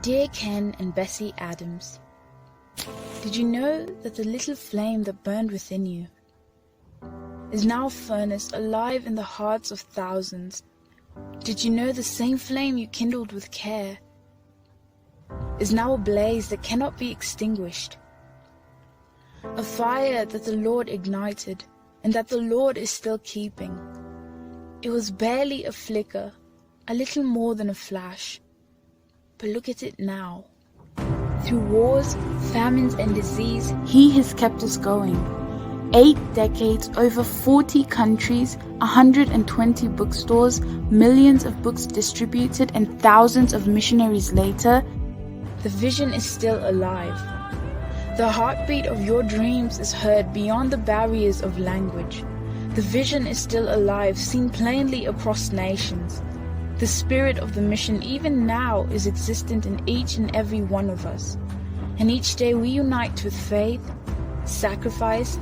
Dear Ken and Bessie Adams, did you know that the little flame that burned within you is now a furnace alive in the hearts of thousands? Did you know the same flame you kindled with care is now a blaze that cannot be extinguished? A fire that the Lord ignited and that the Lord is still keeping. It was barely a flicker, a little more than a flash. But look at it now. Through wars, famines, and disease, He has kept us going. 8 decades, over 40 countries, 120 bookstores, millions of books distributed, and thousands of missionaries later, the vision is still alive. The heartbeat of your dreams is heard beyond the barriers of language. The vision is still alive, seen plainly across nations. The spirit of the mission even now is existent in each and every one of us. And each day we unite with faith, sacrifice,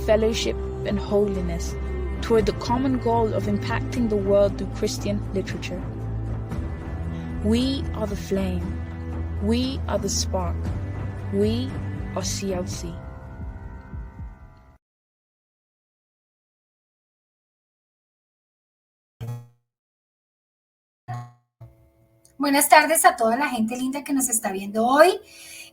fellowship, and holiness toward the common goal of impacting the world through Christian literature. We are the flame. We are the spark. We are CLC. Buenas tardes a toda la gente linda que nos está viendo hoy.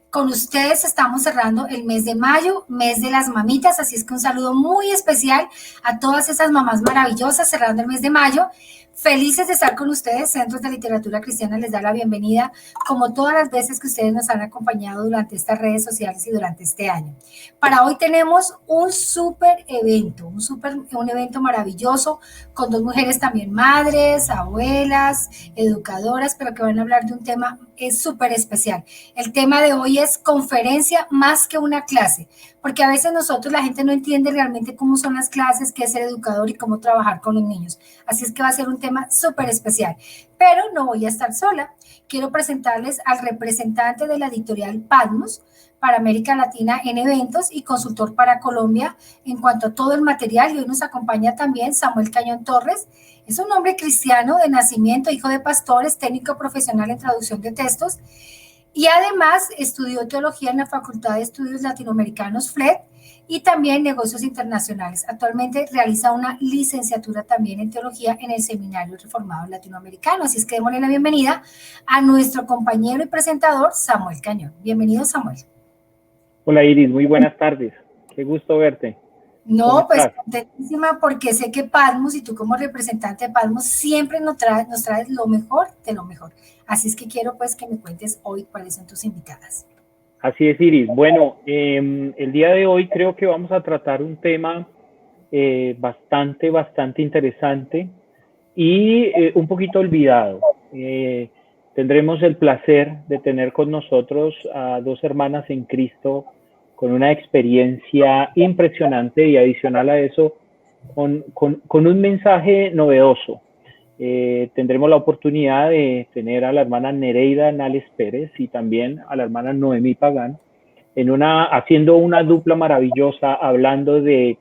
Con ustedes estamos cerrando el mes de mayo, mes de las mamitas, así es que un saludo muy especial a todas esas mamás maravillosas cerrando el mes de mayo. Felices de estar con ustedes. Centros de Literatura Cristiana les da la bienvenida, como todas las veces que ustedes nos han acompañado durante estas redes sociales y durante este año. Para hoy tenemos un súper evento, un evento maravilloso con 2 mujeres también madres, abuelas, educadoras, pero que van a hablar de un tema súper especial. El tema de hoy es conferencia más que una clase, porque a veces nosotros, la gente no entiende realmente cómo son las clases, qué es ser educador y cómo trabajar con los niños. Así es que va a ser un tema súper especial. Pero no voy a estar sola. Quiero presentarles al representante de la editorial Patmos para América Latina en eventos y consultor para Colombia en cuanto a todo el material. Y hoy nos acompaña también Samuel Cañón Torres. Es un hombre cristiano de nacimiento, hijo de pastores, técnico profesional en traducción de textos. Y además estudió teología en la Facultad de Estudios Latinoamericanos FLET y también negocios internacionales. Actualmente realiza una licenciatura también en teología en el Seminario Reformado Latinoamericano. Así es que démosle la bienvenida a nuestro compañero y presentador Samuel Cañón. Bienvenido, Samuel. Hola Iris, muy buenas tardes. Qué gusto verte. No, pues contentísima porque sé que Patmos y tú como representante de Patmos siempre nos traes lo mejor de lo mejor. Así es que quiero pues que me cuentes hoy cuáles son tus invitadas. Así es, Iris. Bueno, el día de hoy creo que vamos a tratar un tema bastante interesante y un poquito olvidado. Tendremos el placer de tener con nosotros a 2 hermanas en Cristo con una experiencia impresionante y adicional a eso, con un mensaje novedoso. Tendremos la oportunidad de tener a la hermana Nereida Nales Pérez y también a la hermana Noemí Pagán haciendo una dupla maravillosa, hablando de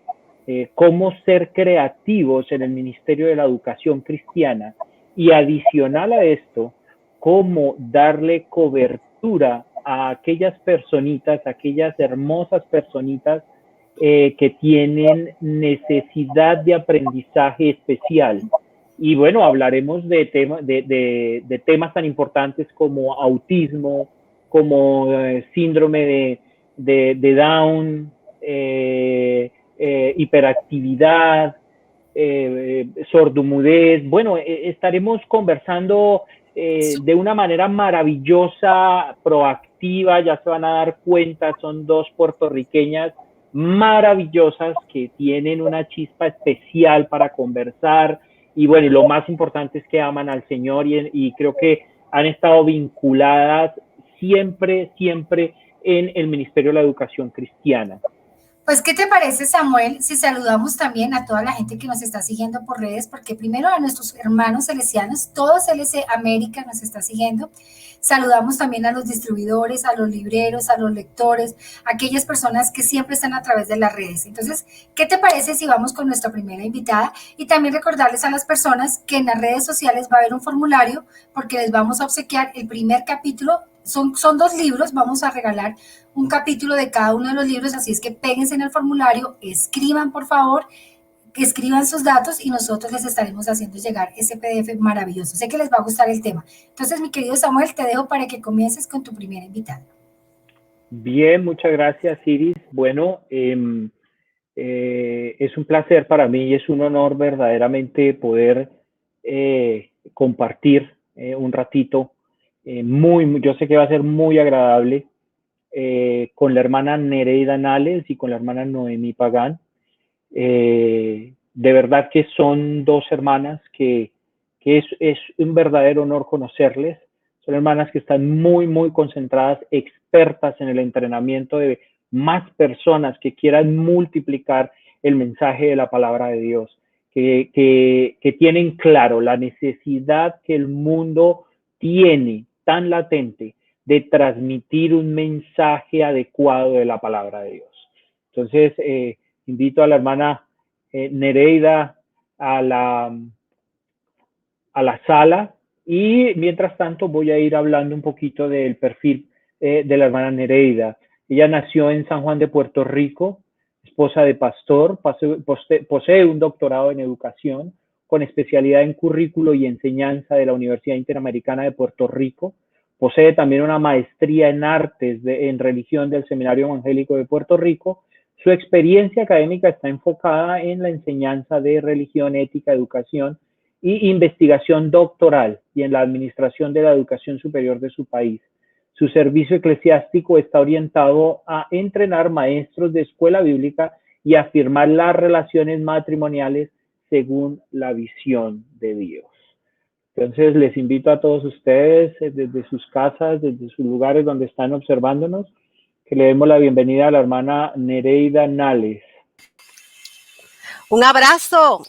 cómo ser creativos en el ministerio de la educación cristiana y adicional a esto, cómo darle cobertura a aquellas personitas, aquellas hermosas personitas que tienen necesidad de aprendizaje especial. Y bueno, hablaremos de temas tan importantes como autismo, como síndrome de Down, hiperactividad, sordomudez. Bueno, estaremos conversando de una manera maravillosa, proactiva. Ya se van a dar cuenta, son 2 puertorriqueñas maravillosas que tienen una chispa especial para conversar. Y bueno, y lo más importante es que aman al Señor y creo que han estado vinculadas siempre en el Ministerio de la Educación Cristiana. Pues, ¿qué te parece, Samuel, si saludamos también a toda la gente que nos está siguiendo por redes? Porque primero a nuestros hermanos salesianos, todo CLC América nos está siguiendo. Saludamos también a los distribuidores, a los libreros, a los lectores, a aquellas personas que siempre están a través de las redes. Entonces, ¿qué te parece si vamos con nuestra primera invitada? Y también recordarles a las personas que en las redes sociales va a haber un formulario porque les vamos a obsequiar el primer capítulo son 2 libros, vamos a regalar un capítulo de cada uno de los libros, así es que péguense en el formulario, escriban por favor, que escriban sus datos y nosotros les estaremos haciendo llegar ese PDF maravilloso. Sé que les va a gustar el tema. Entonces, mi querido Samuel, te dejo para que comiences con tu primera invitada. Bien, muchas gracias, Iris. Bueno, es un placer para mí y es un honor verdaderamente poder compartir un ratito. Yo sé que va a ser muy agradable con la hermana Nereida Nales y con la hermana Noemí Pagán. De verdad que son 2 hermanas que es un verdadero honor conocerles. Son hermanas que están muy concentradas, expertas en el entrenamiento de más personas que quieran multiplicar el mensaje de la palabra de Dios, que tienen claro la necesidad que el mundo tiene tan latente de transmitir un mensaje adecuado de la palabra de Dios. Entonces, invito a la hermana Nereida a la sala y mientras tanto voy a ir hablando un poquito del perfil de la hermana Nereida. Ella nació en San Juan de Puerto Rico, esposa de pastor, posee un doctorado en educación con especialidad en currículo y enseñanza de la Universidad Interamericana de Puerto Rico. Posee también una maestría en artes en religión del Seminario Evangélico de Puerto Rico. Su experiencia académica está enfocada en la enseñanza de religión, ética, educación y investigación doctoral y en la administración de la educación superior de su país. Su servicio eclesiástico está orientado a entrenar maestros de escuela bíblica y afirmar las relaciones matrimoniales según la visión de Dios. Entonces, les invito a todos ustedes desde sus casas, desde sus lugares donde están observándonos, que le demos la bienvenida a la hermana Nereida Nales. Un abrazo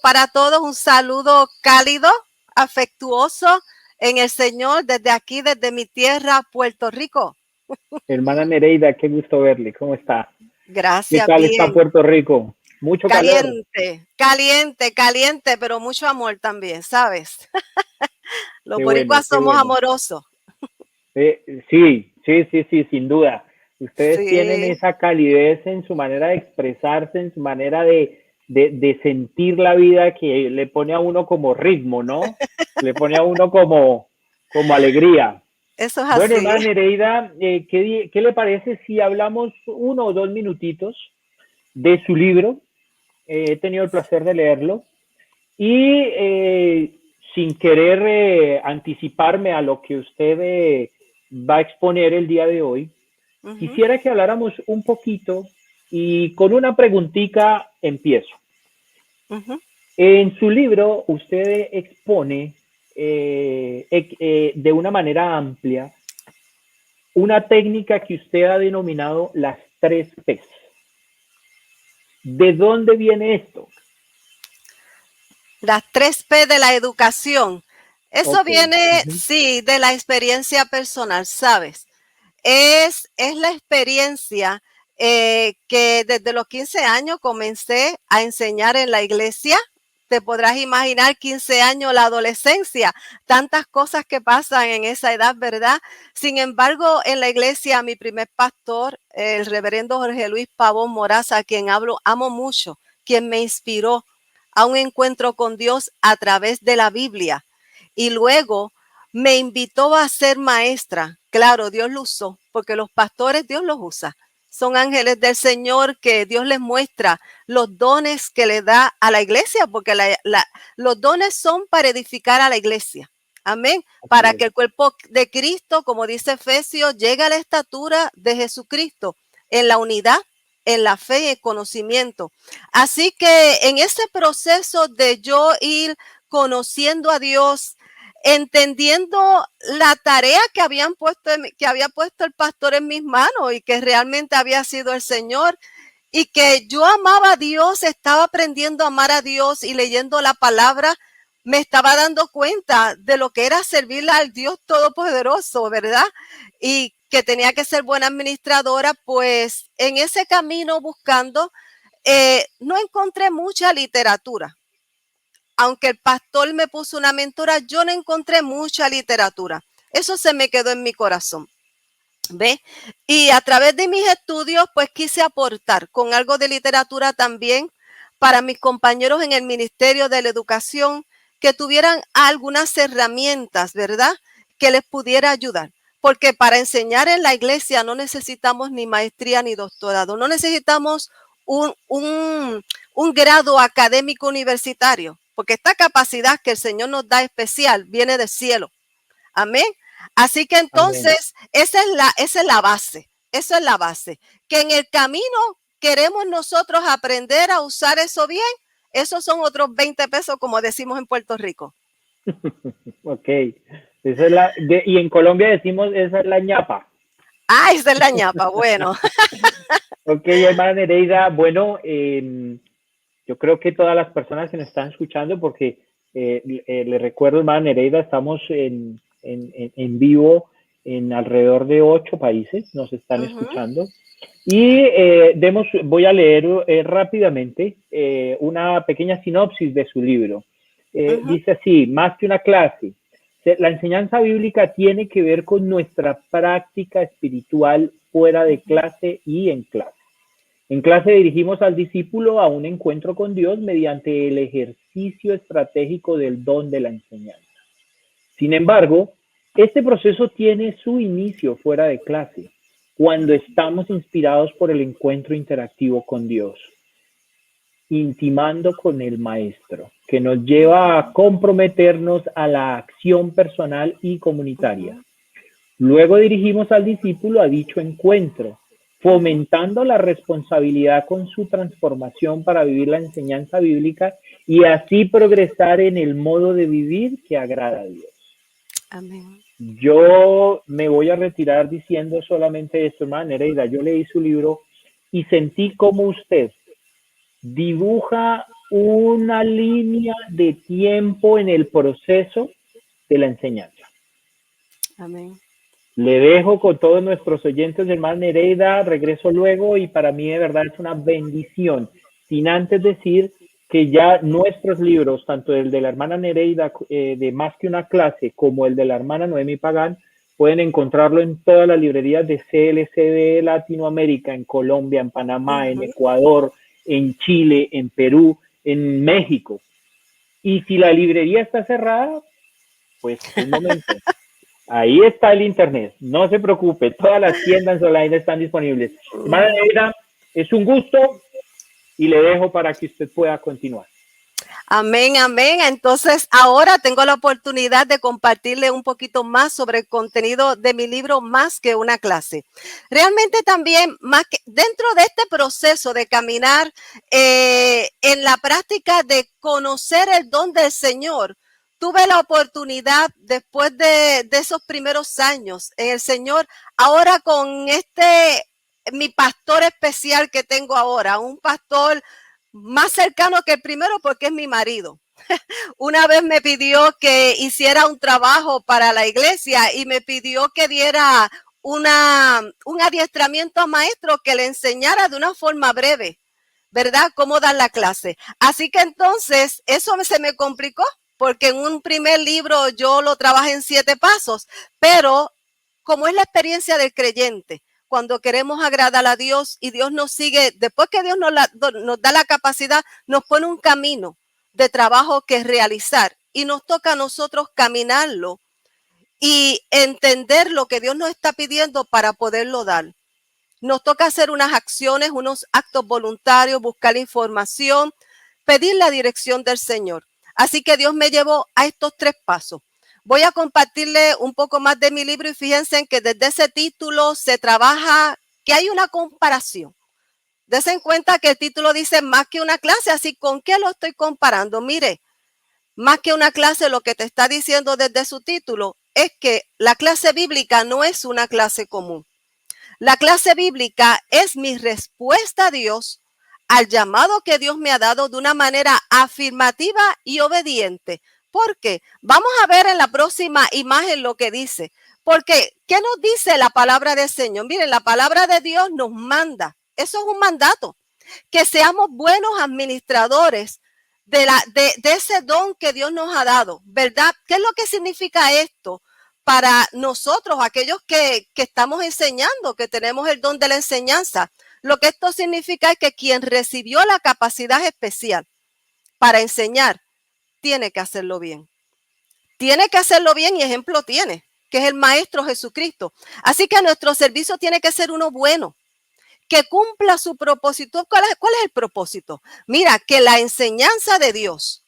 para todos, un saludo cálido, afectuoso en el Señor desde aquí, desde mi tierra, Puerto Rico. Hermana Nereida, qué gusto verle, ¿cómo está? Gracias, ¿Qué tal bien. está Puerto Rico? Mucho caliente, calor. Caliente, pero mucho amor también, ¿sabes? Los boricuas somos amorosos. Sí, sin duda. Ustedes tienen Sí. esa calidez en su manera de expresarse, en su manera de sentir la vida que le pone a uno como ritmo, ¿no? Le pone a uno como alegría. Eso es bueno, así. hermana Nereida, ¿qué le parece si hablamos 1 o 2 minutitos de su libro? He tenido el placer de leerlo y sin querer anticiparme a lo que usted va a exponer el día de hoy, quisiera que habláramos un poquito y con una preguntita empiezo. En su libro usted expone de una manera amplia una técnica que usted ha denominado las 3 P's. ¿De dónde viene esto? Las 3 P de la educación. Eso viene, sí, de la experiencia personal, ¿sabes? Es la experiencia que desde los 15 años comencé a enseñar en la iglesia. Te podrás imaginar 15 años, la adolescencia, tantas cosas que pasan en esa edad, ¿verdad? Sin embargo, en la iglesia, mi primer pastor, el reverendo Jorge Luis Pavón Moraza, a quien amo mucho, quien me inspiró a un encuentro con Dios a través de la Biblia. Y luego me invitó a ser maestra. Claro, Dios lo usó, porque los pastores Dios los usa. Son ángeles del Señor que Dios les muestra los dones que le da a la iglesia, porque los dones son para edificar a la iglesia. Amén. Para que el cuerpo de Cristo, como dice Efesios, llegue a la estatura de Jesucristo en la unidad, en la fe y el conocimiento. Así que en ese proceso de yo ir conociendo a Dios, entendiendo la tarea que había puesto el pastor en mis manos y que realmente había sido el Señor, y que yo amaba a Dios, estaba aprendiendo a amar a Dios y leyendo la palabra, me estaba dando cuenta de lo que era servirle al Dios Todopoderoso, ¿verdad? Y que tenía que ser buena administradora. Pues en ese camino buscando, no encontré mucha literatura. Aunque el pastor me puso una mentora, yo no encontré mucha literatura. Eso se me quedó en mi corazón. ¿Ve? Y a través de mis estudios, pues quise aportar con algo de literatura también para mis compañeros en el Ministerio de la Educación, que tuvieran algunas herramientas, ¿verdad?, que les pudiera ayudar. Porque para enseñar en la iglesia no necesitamos ni maestría ni doctorado, no necesitamos un grado académico universitario, porque esta capacidad que el Señor nos da especial viene del cielo. Amén. Así que entonces, esa es la base, eso es la base. Que en el camino queremos nosotros aprender a usar eso bien, esos son otros 20 pesos, como decimos en Puerto Rico. Ok, esa es y en Colombia decimos, esa es la ñapa. Ah, esa es la ñapa, bueno. Ok, hermana Nereida, bueno, yo creo que todas las personas que nos están escuchando, porque le recuerdo, hermana Nereida, estamos en vivo en alrededor de 8 países, nos están escuchando. Y voy a leer rápidamente una pequeña sinopsis de su libro. Dice así: más que una clase, la enseñanza bíblica tiene que ver con nuestra práctica espiritual fuera de clase y en clase. En clase dirigimos al discípulo a un encuentro con Dios mediante el ejercicio estratégico del don de la enseñanza. Sin embargo, este proceso tiene su inicio fuera de clase, cuando estamos inspirados por el encuentro interactivo con Dios, intimando con el Maestro, que nos lleva a comprometernos a la acción personal y comunitaria. Luego dirigimos al discípulo a dicho encuentro, fomentando la responsabilidad con su transformación para vivir la enseñanza bíblica y así progresar en el modo de vivir que agrada a Dios. Amén. Yo me voy a retirar diciendo solamente esto, hermana Nereida. Yo leí su libro y sentí como usted dibuja una línea de tiempo en el proceso de la enseñanza. Amén. Le dejo con todos nuestros oyentes, hermana Nereida, regreso luego y para mí de verdad es una bendición, sin antes decir que ya nuestros libros, tanto el de la hermana Nereida de Más que una clase, como el de la hermana Noemi Pagán, pueden encontrarlo en todas las librerías de CLCD Latinoamérica, en Colombia, en Panamá, en Ecuador, en Chile, en Perú, en México. Y si la librería está cerrada, pues un momento. Ahí está el internet, no se preocupe, todas las tiendas online están disponibles. Hermana Nereida, es un gusto y le dejo para que usted pueda continuar. Amén, amén. Entonces, ahora tengo la oportunidad de compartirle un poquito más sobre el contenido de mi libro Más que una clase. Realmente también, dentro de este proceso de caminar en la práctica de conocer el don del Señor, tuve la oportunidad después de esos primeros años en el Señor, ahora con mi pastor especial que tengo ahora, un pastor más cercano que el primero porque es mi marido. Una vez me pidió que hiciera un trabajo para la iglesia y me pidió que diera un adiestramiento a maestro que le enseñara de una forma breve, ¿verdad?, cómo dar la clase. Así que entonces eso se me complicó porque en un primer libro yo lo trabajé en 7 pasos, pero como es la experiencia del creyente, cuando queremos agradar a Dios y Dios nos sigue, después que Dios nos da la capacidad, nos pone un camino de trabajo que realizar y nos toca a nosotros caminarlo y entender lo que Dios nos está pidiendo para poderlo dar. Nos toca hacer unas acciones, unos actos voluntarios, buscar información, pedir la dirección del Señor. Así que Dios me llevó a estos 3 pasos. Voy a compartirle un poco más de mi libro y fíjense en que desde ese título se trabaja que hay una comparación. Dense en cuenta que el título dice más que una clase, así ¿con qué lo estoy comparando? Mire, más que una clase, lo que te está diciendo desde su título es que la clase bíblica no es una clase común. La clase bíblica es mi respuesta a Dios, al llamado que Dios me ha dado de una manera afirmativa y obediente. ¿Por qué? Vamos a ver en la próxima imagen lo que dice. Porque, ¿qué nos dice la palabra del Señor? Miren, la palabra de Dios nos manda. Eso es un mandato. Que seamos buenos administradores de ese don que Dios nos ha dado, ¿verdad? ¿Qué es lo que significa esto? para nosotros, aquellos que estamos enseñando, que tenemos el don de la enseñanza. Lo que esto significa es que quien recibió la capacidad especial para enseñar, tiene que hacerlo bien. Tiene que hacerlo bien y ejemplo tiene, que es el Maestro Jesucristo. Así que nuestro servicio tiene que ser uno bueno, que cumpla su propósito. ¿Cuál es el propósito? Mira, que la enseñanza de Dios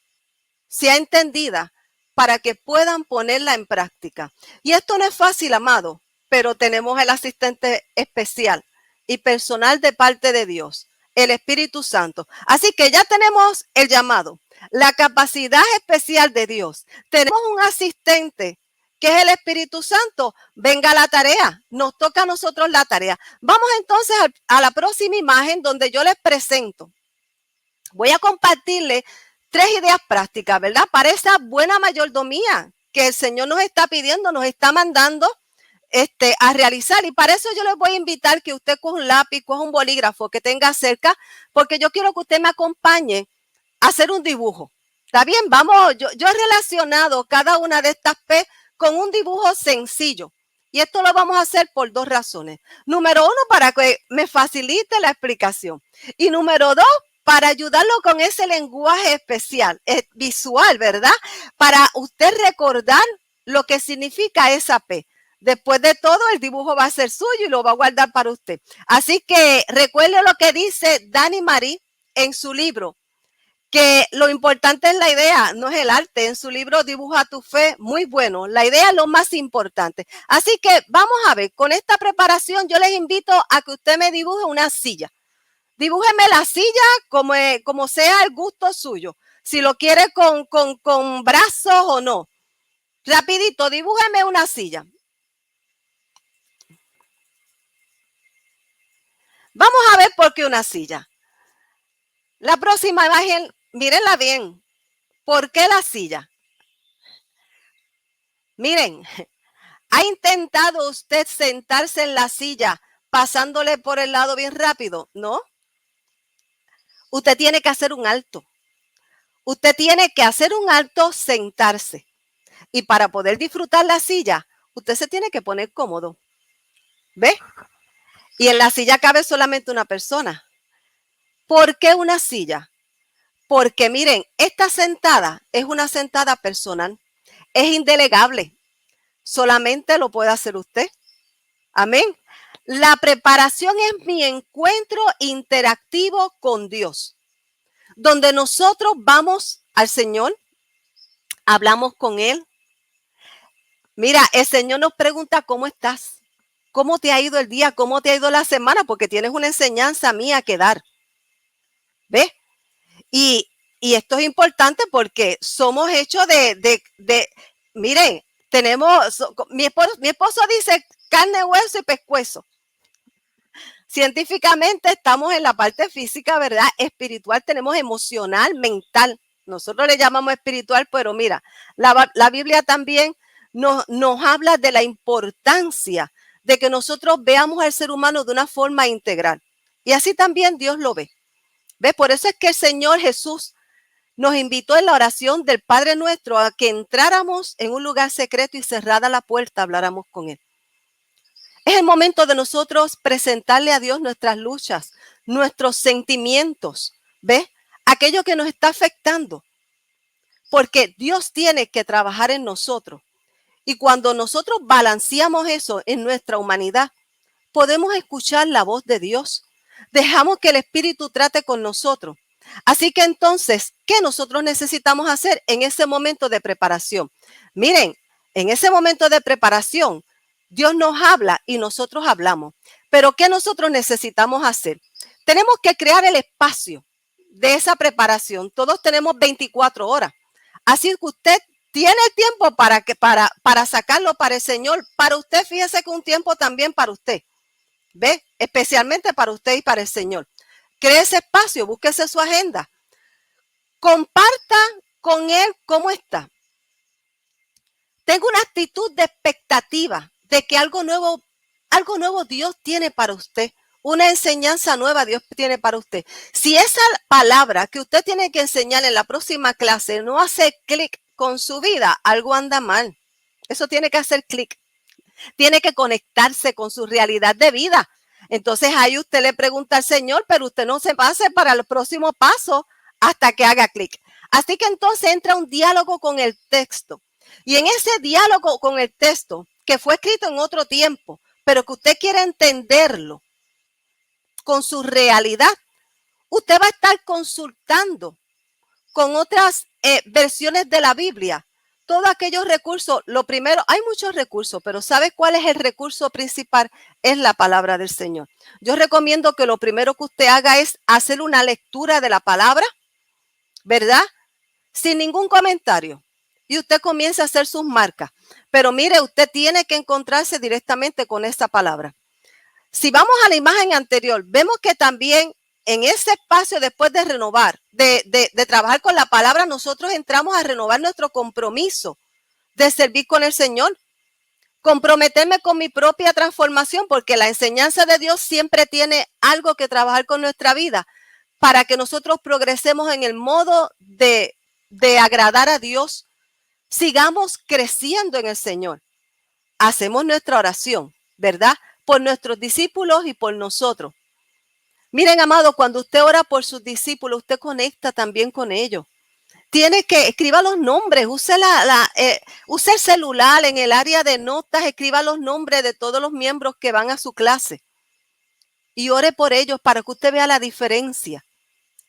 sea entendida para que puedan ponerla en práctica. Y esto no es fácil, amado, pero tenemos el asistente especial y personal de parte de Dios, el Espíritu Santo. Así que ya tenemos el llamado, la capacidad especial de Dios. Tenemos un asistente que es el Espíritu Santo. Venga la tarea, nos toca a nosotros la tarea. Vamos entonces a la próxima imagen donde yo les presento. Voy a compartirles 3 ideas prácticas, ¿verdad? Para esa buena mayordomía que el Señor nos está pidiendo, nos está mandando a realizar. Y para eso yo les voy a invitar que usted coja un lápiz, coja un bolígrafo que tenga cerca, porque yo quiero que usted me acompañe a hacer un dibujo. ¿Está bien? Vamos, yo he relacionado cada una de estas P con un dibujo sencillo. Y esto lo vamos a hacer por 2 razones. Número 1, para que me facilite la explicación. Y número 2, para ayudarlo con ese lenguaje especial, visual, ¿verdad? Para usted recordar lo que significa esa P. Después de todo, el dibujo va a ser suyo y lo va a guardar para usted. Así que recuerde lo que dice Dani Marí en su libro, que lo importante es la idea, no es el arte. En su libro Dibuja tu Fe, muy bueno. La idea es lo más importante. Así que vamos a ver, con esta preparación yo les invito a que usted me dibuje una silla. Dibújeme la silla como sea el gusto suyo. Si lo quiere con brazos o no. Rapidito, dibújeme una silla. Vamos a ver por qué una silla. La próxima imagen, mírenla bien. ¿Por qué la silla? Miren, ¿ha intentado usted sentarse en la silla pasándole por el lado bien rápido? ¿No? Usted tiene que hacer un alto. Usted tiene que hacer un alto, sentarse. Y para poder disfrutar la silla, usted se tiene que poner cómodo. ¿Ve? Y en la silla cabe solamente una persona. ¿Por qué una silla? Porque miren, esta sentada es una sentada personal. Es indelegable. Solamente lo puede hacer usted. Amén. La preparación es mi encuentro interactivo con Dios, donde nosotros vamos al Señor, hablamos con Él. Mira, el Señor nos pregunta, ¿cómo estás? ¿Cómo te ha ido el día? ¿Cómo te ha ido la semana? Porque tienes una enseñanza mía que dar. ¿Ves? Y esto es importante porque somos hechos miren, mi esposo dice carne, hueso y pescuezo. Científicamente estamos en la parte física, ¿verdad? Espiritual, tenemos emocional, mental. Nosotros le llamamos espiritual, pero mira, la Biblia también nos habla de la importancia de que nosotros veamos al ser humano de una forma integral. Y así también Dios lo ve. ¿Ves? Por eso es que el Señor Jesús nos invitó en la oración del Padre Nuestro a que entráramos en un lugar secreto y cerrada la puerta, habláramos con Él. Es el momento de nosotros presentarle a Dios nuestras luchas, nuestros sentimientos, ¿ves? Aquello que nos está afectando. Porque Dios tiene que trabajar en nosotros. Y cuando nosotros balanceamos eso en nuestra humanidad, podemos escuchar la voz de Dios. Dejamos que el Espíritu trate con nosotros. Así que entonces, ¿qué nosotros necesitamos hacer en ese momento de preparación? Miren, en ese momento de preparación, Dios nos habla y nosotros hablamos. Pero ¿qué nosotros necesitamos hacer? Tenemos que crear el espacio de esa preparación. Todos tenemos 24 horas. Así que usted tiene el tiempo para sacarlo para el Señor. Para usted, fíjese que un tiempo también para usted. ¿Ve? Especialmente para usted y para el Señor. Cree ese espacio, búsquese su agenda. Comparta con Él cómo está. Tenga una actitud de expectativa de que algo nuevo Dios tiene para usted. Una enseñanza nueva Dios tiene para usted. Si esa palabra que usted tiene que enseñar en la próxima clase no hace clic con su vida, algo anda mal. Eso tiene que hacer clic. Tiene que conectarse con su realidad de vida. Entonces ahí usted le pregunta al Señor, pero usted no se pase para el próximo paso hasta que haga clic. Así que entonces entra un diálogo con el texto. Y en ese diálogo con el texto, que fue escrito en otro tiempo, pero que usted quiere entenderlo con su realidad, usted va a estar consultando con otras versiones de la Biblia. Todos aquellos recursos, lo primero, hay muchos recursos, pero ¿sabe cuál es el recurso principal? Es la palabra del Señor. Yo recomiendo que lo primero que usted haga es hacer una lectura de la palabra, ¿verdad? Sin ningún comentario. Y usted comienza a hacer sus marcas. Pero mire, usted tiene que encontrarse directamente con esa palabra. Si vamos a la imagen anterior, vemos que también en ese espacio después de renovar, de trabajar con la palabra, nosotros entramos a renovar nuestro compromiso de servir con el Señor, comprometerme con mi propia transformación, porque la enseñanza de Dios siempre tiene algo que trabajar con nuestra vida para que nosotros progresemos en el modo de agradar a Dios, sigamos creciendo en el Señor. Hacemos nuestra oración, ¿verdad? Por nuestros discípulos y por nosotros. Miren, amado, cuando usted ora por sus discípulos, usted conecta también con ellos. Tiene que escriba los nombres, use el celular en el área de notas, escriba los nombres de todos los miembros que van a su clase y ore por ellos para que usted vea la diferencia.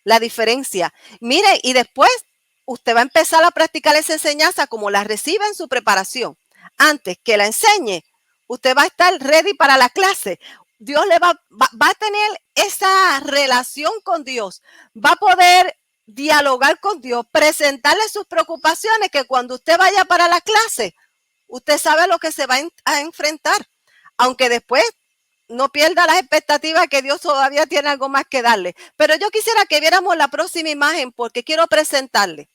La diferencia. Mire, y después usted va a empezar a practicar esa enseñanza como la recibe en su preparación. Antes que la enseñe, usted va a estar ready para la clase. Dios le va a tener esa relación con Dios. Va a poder dialogar con Dios, presentarle sus preocupaciones, que cuando usted vaya para la clase, usted sabe lo que se va a enfrentar. Aunque después no pierda las expectativas que Dios todavía tiene algo más que darle. Pero yo quisiera que viéramos la próxima imagen porque quiero presentarle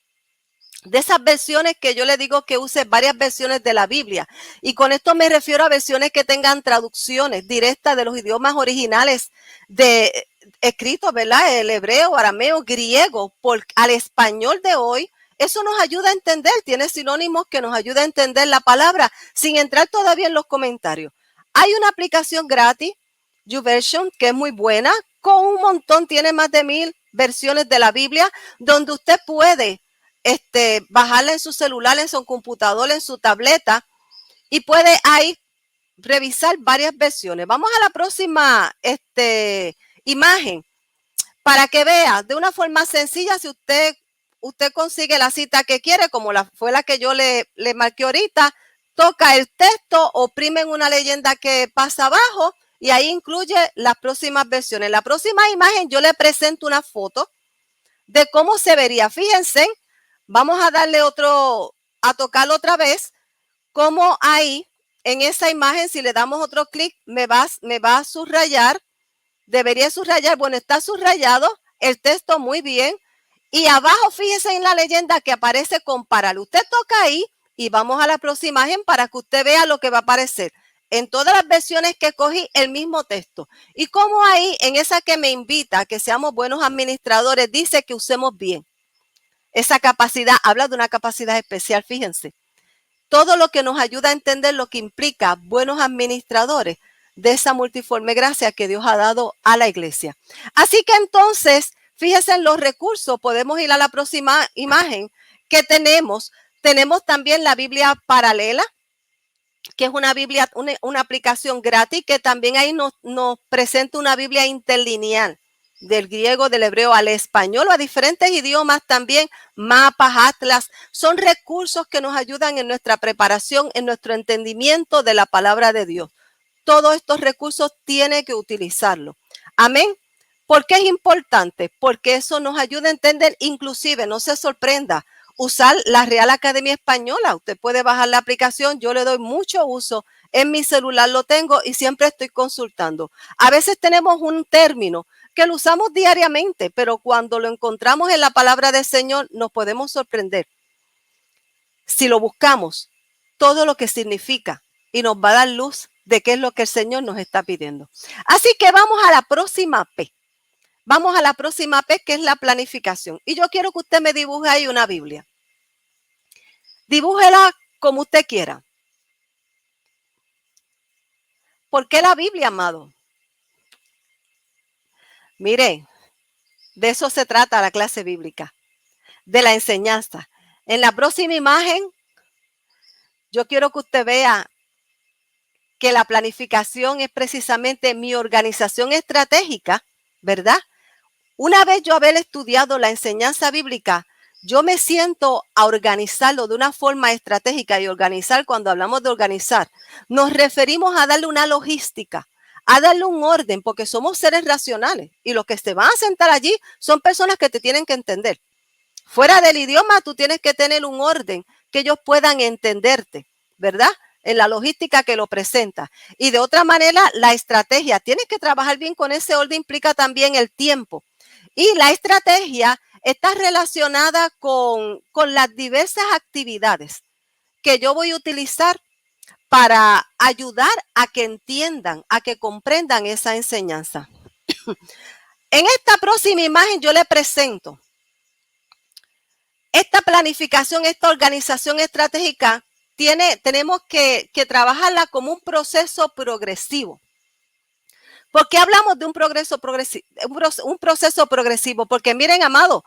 de esas versiones que yo le digo que use varias versiones de la Biblia. Y con esto me refiero a versiones que tengan traducciones directas de los idiomas originales de escritos, ¿verdad? El hebreo, arameo, griego, al español de hoy. Eso nos ayuda a entender, tiene sinónimos que nos ayuda a entender la palabra sin entrar todavía en los comentarios. Hay una aplicación gratis, YouVersion, que es muy buena, con un montón, tiene más de 1000 versiones de la Biblia, donde usted puede bajarla en su celular, en su computadora, en su tableta, y puede ahí revisar varias versiones. Vamos a la próxima imagen para que vea de una forma sencilla. Si usted consigue la cita que quiere, como fue la que yo le marqué ahorita, toca el texto, oprime en una leyenda que pasa abajo y ahí incluye las próximas versiones. La próxima imagen yo le presento una foto de cómo se vería. Fíjense, vamos a darle a tocarlo otra vez, como ahí en esa imagen, si le damos otro clic, me va a subrayar, debería subrayar, bueno, está subrayado el texto muy bien. Y abajo, fíjese en la leyenda que aparece comparar. Usted toca ahí y vamos a la próxima imagen para que usted vea lo que va a aparecer. En todas las versiones que cogí, el mismo texto. Y como ahí, en esa que me invita a que seamos buenos administradores, dice que usemos bien. Esa capacidad, habla de una capacidad especial, fíjense. Todo lo que nos ayuda a entender lo que implica buenos administradores de esa multiforme gracia que Dios ha dado a la iglesia. Así que entonces, fíjense en los recursos, podemos ir a la próxima imagen que tenemos. Tenemos también la Biblia paralela, que es una Biblia, una aplicación gratis, que también ahí nos presenta una Biblia interlineal, del griego, del hebreo al español o a diferentes idiomas también, mapas, atlas, son recursos que nos ayudan en nuestra preparación, en nuestro entendimiento de la palabra de Dios. Todos estos recursos tiene que utilizarlos. Amén. ¿Por qué es importante? Porque eso nos ayuda a entender, inclusive, no se sorprenda, usar la Real Academia Española. Usted puede bajar la aplicación, yo le doy mucho uso, en mi celular lo tengo y siempre estoy consultando. A veces tenemos un término que lo usamos diariamente, pero cuando lo encontramos en la palabra del Señor nos podemos sorprender. Si lo buscamos, todo lo que significa y nos va a dar luz de qué es lo que el Señor nos está pidiendo. Así que vamos a la próxima P. Vamos a la próxima P, que es la planificación. Y yo quiero que usted me dibuje ahí una Biblia. Dibújela como usted quiera. ¿Por qué la Biblia, amado? Mire, de eso se trata la clase bíblica, de la enseñanza. En la próxima imagen, yo quiero que usted vea que la planificación es precisamente mi organización estratégica, ¿verdad? Una vez yo haber estudiado la enseñanza bíblica, yo me siento a organizarlo de una forma estratégica. Y organizar, cuando hablamos de organizar, nos referimos a darle una logística, a darle un orden, porque somos seres racionales y los que se van a sentar allí son personas que te tienen que entender. Fuera del idioma, tú tienes que tener un orden que ellos puedan entenderte, ¿verdad? En la logística que lo presenta. Y de otra manera, la estrategia. Tienes que trabajar bien con ese orden, implica también el tiempo. Y la estrategia está relacionada con las diversas actividades que yo voy a utilizar para ayudar a que entiendan, a que comprendan esa enseñanza. En esta próxima imagen yo le presento esta planificación, esta organización estratégica. Tenemos que trabajarla como un proceso progresivo. ¿Por qué hablamos de un proceso progresivo? Porque miren, amado,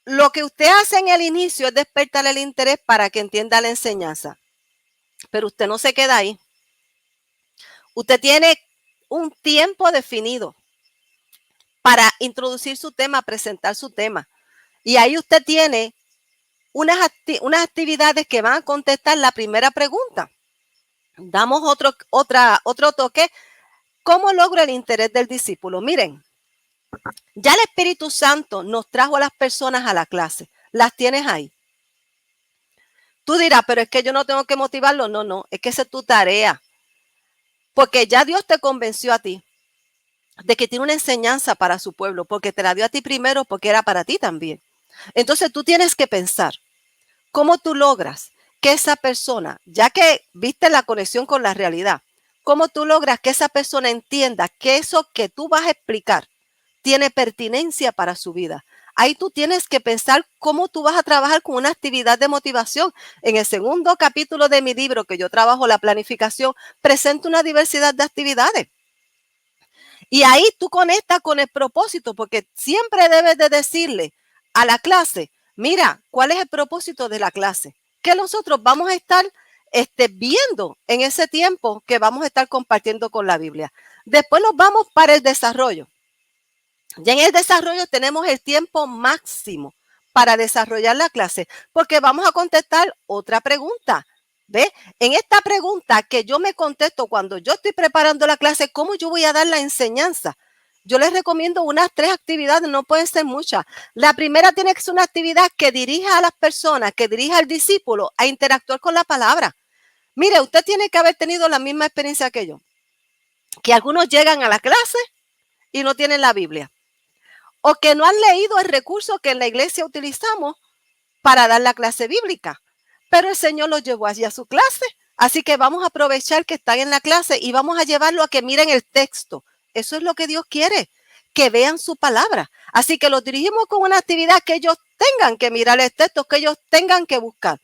lo que usted hace en el inicio es despertar el interés para que entienda la enseñanza. Pero usted no se queda ahí. Usted tiene un tiempo definido para introducir su tema, presentar su tema. Y ahí usted tiene unas actividades que van a contestar la primera pregunta. Damos otro toque. ¿Cómo logro el interés del discípulo? Miren, ya el Espíritu Santo nos trajo a las personas a la clase. Las tienes ahí. Tú dirás, pero es que yo no tengo que motivarlo. No, es que esa es tu tarea. Porque ya Dios te convenció a ti de que tiene una enseñanza para su pueblo, porque te la dio a ti primero, porque era para ti también. Entonces tú tienes que pensar, ¿cómo tú logras que esa persona, ya que viste la conexión con la realidad, cómo tú logras que esa persona entienda que eso que tú vas a explicar tiene pertinencia para su vida? Ahí tú tienes que pensar cómo tú vas a trabajar con una actividad de motivación. En el segundo capítulo de mi libro, que yo trabajo la planificación, presento una diversidad de actividades. Y ahí tú conectas con el propósito, porque siempre debes de decirle a la clase, mira, ¿cuál es el propósito de la clase? Que nosotros vamos a estar viendo en ese tiempo que vamos a estar compartiendo con la Biblia. Después nos vamos para el desarrollo. Ya en el desarrollo tenemos el tiempo máximo para desarrollar la clase, porque vamos a contestar otra pregunta. ¿Ve? En esta pregunta que yo me contesto cuando yo estoy preparando la clase, ¿cómo yo voy a dar la enseñanza? Yo les recomiendo unas 3 actividades, no pueden ser muchas. La primera tiene que ser una actividad que dirija a las personas, que dirija al discípulo a interactuar con la palabra. Mire, usted tiene que haber tenido la misma experiencia que yo, que algunos llegan a la clase y no tienen la Biblia, o que no han leído el recurso que en la iglesia utilizamos para dar la clase bíblica. Pero el Señor los llevó allí a su clase. Así que vamos a aprovechar que están en la clase y vamos a llevarlo a que miren el texto. Eso es lo que Dios quiere, que vean su palabra. Así que los dirigimos con una actividad que ellos tengan que mirar el texto, que ellos tengan que buscar.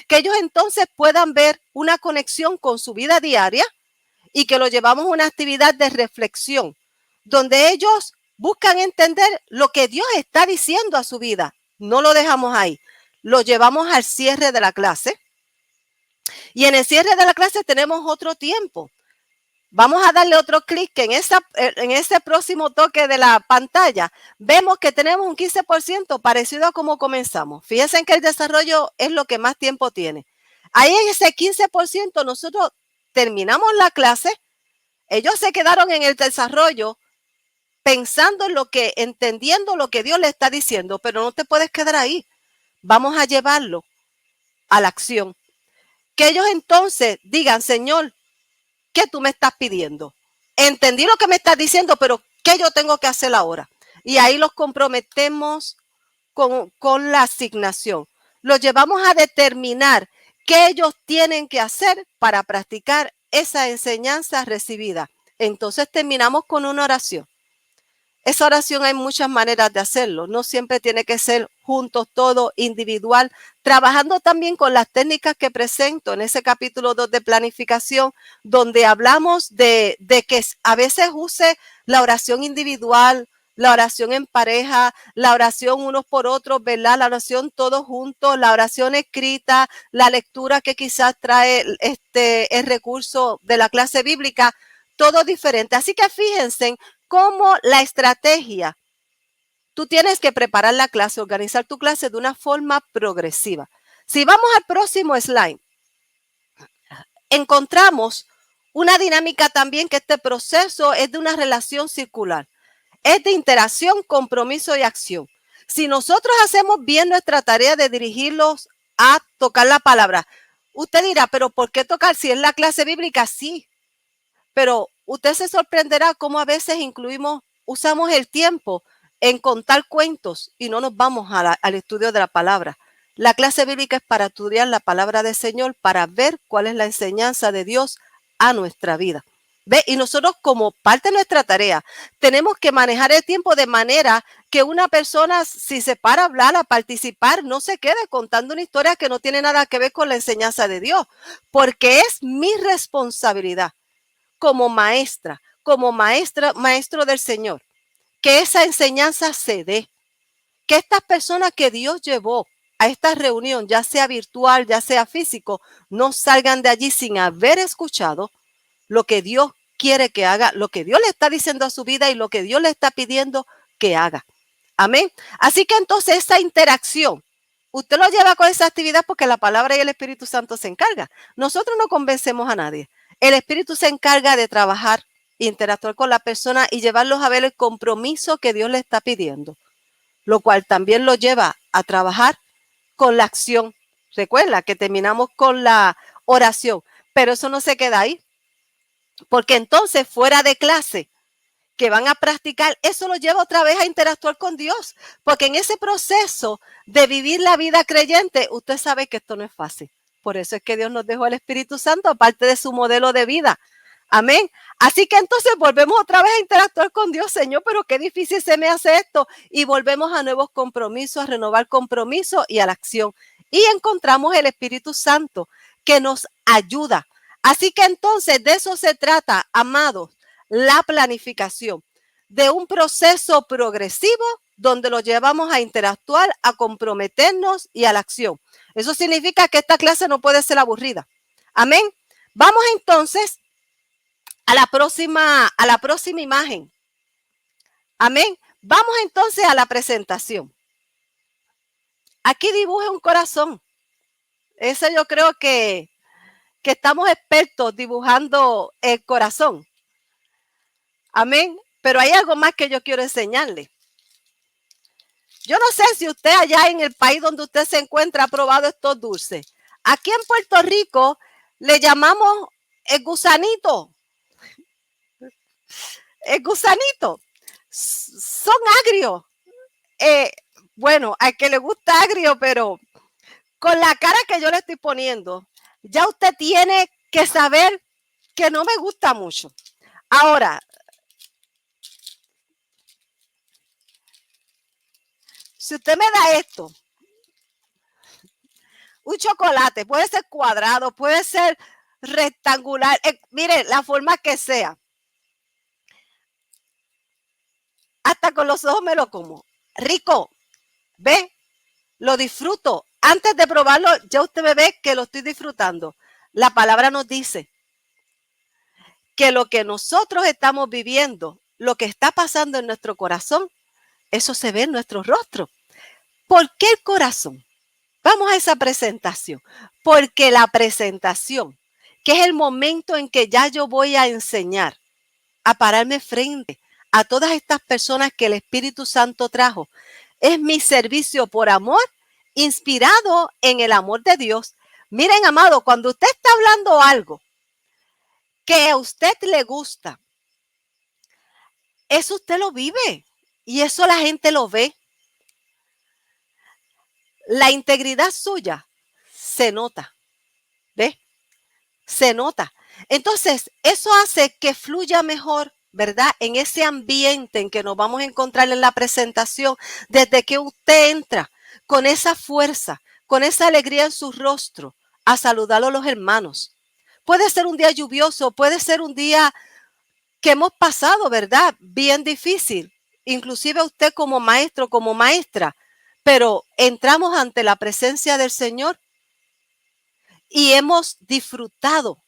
Que ellos entonces puedan ver una conexión con su vida diaria y que lo llevamos a una actividad de reflexión, donde ellos buscan entender lo que Dios está diciendo a su vida. No lo dejamos ahí. Lo llevamos al cierre de la clase. Y en el cierre de la clase tenemos otro tiempo. Vamos a darle otro clic que en ese próximo toque de la pantalla vemos que tenemos un 15% parecido a como comenzamos. Fíjense que el desarrollo es lo que más tiempo tiene. Ahí en ese 15% nosotros terminamos la clase. Ellos se quedaron en el desarrollo pensando en entendiendo lo que Dios le está diciendo, pero no te puedes quedar ahí. Vamos a llevarlo a la acción. Que ellos entonces digan, Señor, ¿qué tú me estás pidiendo? Entendí lo que me estás diciendo, pero ¿qué yo tengo que hacer ahora? Y ahí los comprometemos con la asignación. Los llevamos a determinar qué ellos tienen que hacer para practicar esa enseñanza recibida. Entonces terminamos con una oración. Esa oración hay muchas maneras de hacerlo. No siempre tiene que ser juntos, todo individual. Trabajando también con las técnicas que presento en ese capítulo 2 de planificación, donde hablamos de que a veces use la oración individual, la oración en pareja, la oración unos por otros, ¿verdad? La oración todos juntos, la oración escrita, la lectura que quizás trae el recurso de la clase bíblica, todo diferente. Así que fíjense cómo la estrategia, tú tienes que preparar la clase, organizar tu clase de una forma progresiva. Si vamos al próximo slide, encontramos una dinámica también que este proceso es de una relación circular. Es de interacción, compromiso y acción. Si nosotros hacemos bien nuestra tarea de dirigirlos a tocar la palabra, usted dirá, pero ¿por qué tocar si es la clase bíblica? Sí, pero usted se sorprenderá cómo a veces usamos el tiempo en contar cuentos y no nos vamos al estudio de la palabra. La clase bíblica es para estudiar la palabra del Señor, para ver cuál es la enseñanza de Dios a nuestra vida. ¿Ve? Y nosotros, como parte de nuestra tarea, tenemos que manejar el tiempo de manera que una persona, si se para a hablar, a participar, no se quede contando una historia que no tiene nada que ver con la enseñanza de Dios, porque es mi responsabilidad como maestra, maestro del Señor, que esa enseñanza se dé, que estas personas que Dios llevó a esta reunión, ya sea virtual, ya sea físico, no salgan de allí sin haber escuchado lo que Dios quiere que haga, lo que Dios le está diciendo a su vida y lo que Dios le está pidiendo que haga. Amén. Así que entonces esa interacción, usted lo lleva con esa actividad porque la palabra y el Espíritu Santo se encarga. Nosotros no convencemos a nadie. El Espíritu se encarga de trabajar, interactuar con la persona y llevarlos a ver el compromiso que Dios le está pidiendo, lo cual también lo lleva a trabajar con la acción. Recuerda que terminamos con la oración, pero eso no se queda ahí. Porque entonces fuera de clase que van a practicar, eso lo lleva otra vez a interactuar con Dios. Porque en ese proceso de vivir la vida creyente, usted sabe que esto no es fácil. Por eso es que Dios nos dejó el Espíritu Santo, aparte de su modelo de vida. Amén. Así que entonces volvemos otra vez a interactuar con Dios, Señor, pero qué difícil se me hace esto. Y volvemos a nuevos compromisos, a renovar compromisos y a la acción. Y encontramos el Espíritu Santo que nos ayuda. Así que entonces de eso se trata, amados, la planificación, de un proceso progresivo donde lo llevamos a interactuar, a comprometernos y a la acción. Eso significa que esta clase no puede ser aburrida. Amén. Vamos entonces a la próxima imagen. Amén. Vamos entonces a la presentación. Aquí dibuje un corazón. Eso yo creo que estamos expertos dibujando el corazón. Amén. Pero hay algo más que yo quiero enseñarle. Yo no sé si usted allá en el país donde usted se encuentra ha probado estos dulces. Aquí en Puerto Rico le llamamos el gusanito. El gusanito. Son agrios. Bueno, al que le gusta agrio, pero con la cara que yo le estoy poniendo, ya usted tiene que saber que no me gusta mucho. Ahora, si usted me da esto, un chocolate, puede ser cuadrado, puede ser rectangular, mire, la forma que sea. Hasta con los ojos me lo como. Rico, ve, lo disfruto. Antes de probarlo, ya usted me ve que lo estoy disfrutando. La palabra nos dice que lo que nosotros estamos viviendo, lo que está pasando en nuestro corazón, eso se ve en nuestro rostro. ¿Por qué el corazón? Vamos a esa presentación. Porque la presentación, que es el momento en que ya yo voy a enseñar, a pararme frente a todas estas personas que el Espíritu Santo trajo, es mi servicio por amor, inspirado en el amor de Dios. Miren, amado, cuando usted está hablando algo que a usted le gusta, eso usted lo vive y eso la gente lo ve. La integridad suya se nota, ¿ve? Se nota. Entonces, eso hace que fluya mejor ¿verdad? En ese ambiente en que nos vamos a encontrar en la presentación, desde que usted entra con esa fuerza, con esa alegría en su rostro, a saludar a los hermanos. Puede ser un día lluvioso, puede ser un día que hemos pasado, ¿verdad? Bien difícil, inclusive usted como maestro, como maestra, pero entramos ante la presencia del Señor y hemos disfrutado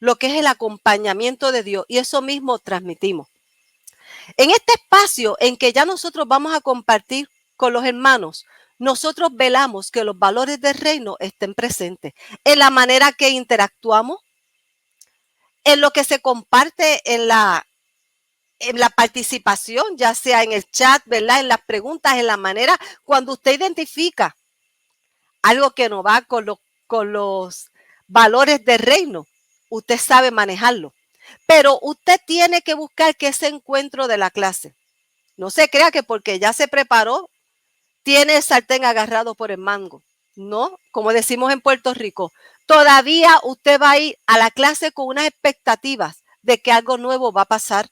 lo que es el acompañamiento de Dios y eso mismo transmitimos. En este espacio en que ya nosotros vamos a compartir con los hermanos, nosotros velamos que los valores del reino estén presentes en la manera que interactuamos, en lo que se comparte en la participación, ya sea en el chat, ¿verdad? En las preguntas, en la manera, cuando usted identifica algo que no va con los valores del reino, usted sabe manejarlo. Pero usted tiene que buscar que ese encuentro de la clase no se crea que porque ya se preparó, tiene el sartén agarrado por el mango. No, como decimos en Puerto Rico, todavía usted va a ir a la clase con unas expectativas de que algo nuevo va a pasar,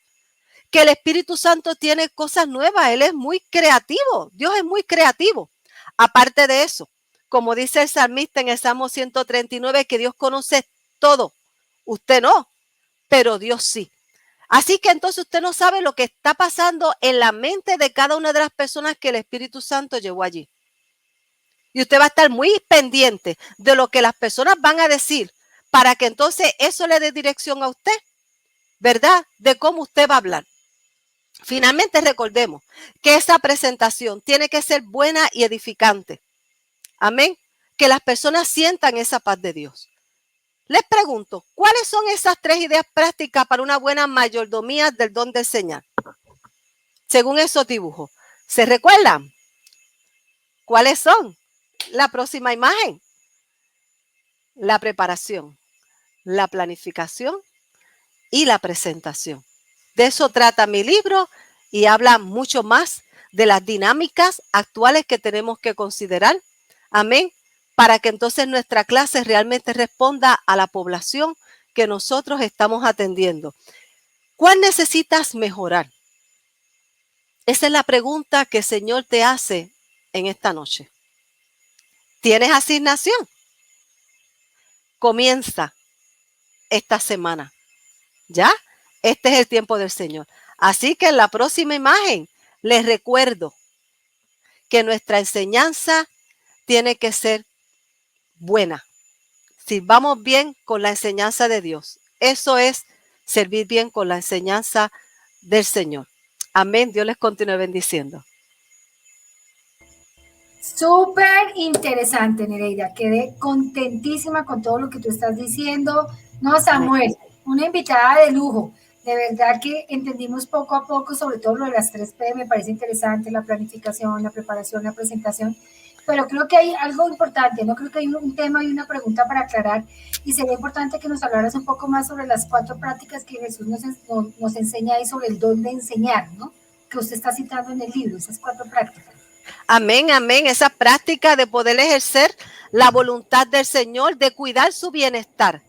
que el Espíritu Santo tiene cosas nuevas, Él es muy creativo, Dios es muy creativo. Aparte de eso, como dice el salmista en el Salmo 139, que Dios conoce todo, usted no, pero Dios sí. Así que entonces usted no sabe lo que está pasando en la mente de cada una de las personas que el Espíritu Santo llevó allí. Y usted va a estar muy pendiente de lo que las personas van a decir para que entonces eso le dé dirección a usted, ¿verdad? De cómo usted va a hablar. Finalmente recordemos que esa presentación tiene que ser buena y edificante. Amén. Que las personas sientan esa paz de Dios. Les pregunto, ¿cuáles son esas 3 ideas prácticas para una buena mayordomía del don de enseñar? Según esos dibujos. ¿Se recuerdan? ¿Cuáles son? La próxima imagen. La preparación, la planificación y la presentación. De eso trata mi libro y habla mucho más de las dinámicas actuales que tenemos que considerar. Amén. Para que entonces nuestra clase realmente responda a la población que nosotros estamos atendiendo. ¿Cuál necesitas mejorar? Esa es la pregunta que el Señor te hace en esta noche. ¿Tienes asignación? Comienza esta semana. ¿Ya? Este es el tiempo del Señor. Así que en la próxima imagen les recuerdo que nuestra enseñanza tiene que ser buena. Sirvamos bien con la enseñanza de Dios. Eso es servir bien con la enseñanza del Señor. Amén. Dios les continúe bendiciendo. Súper interesante, Nereida. Quedé contentísima con todo lo que tú estás diciendo. No, Samuel, una invitada de lujo. De verdad que entendimos poco a poco, sobre todo lo de las 3P, me parece interesante, la planificación, la preparación, la presentación. Pero creo que hay algo importante, ¿no? Creo que hay un tema y una pregunta para aclarar. Y sería importante que nos hablaras un poco más sobre las 4 prácticas que Jesús nos enseña ahí sobre el don de enseñar, ¿no? Que usted está citando en el libro, esas 4 prácticas. Amén, amén. Esa práctica de poder ejercer la voluntad del Señor, de cuidar su bienestar,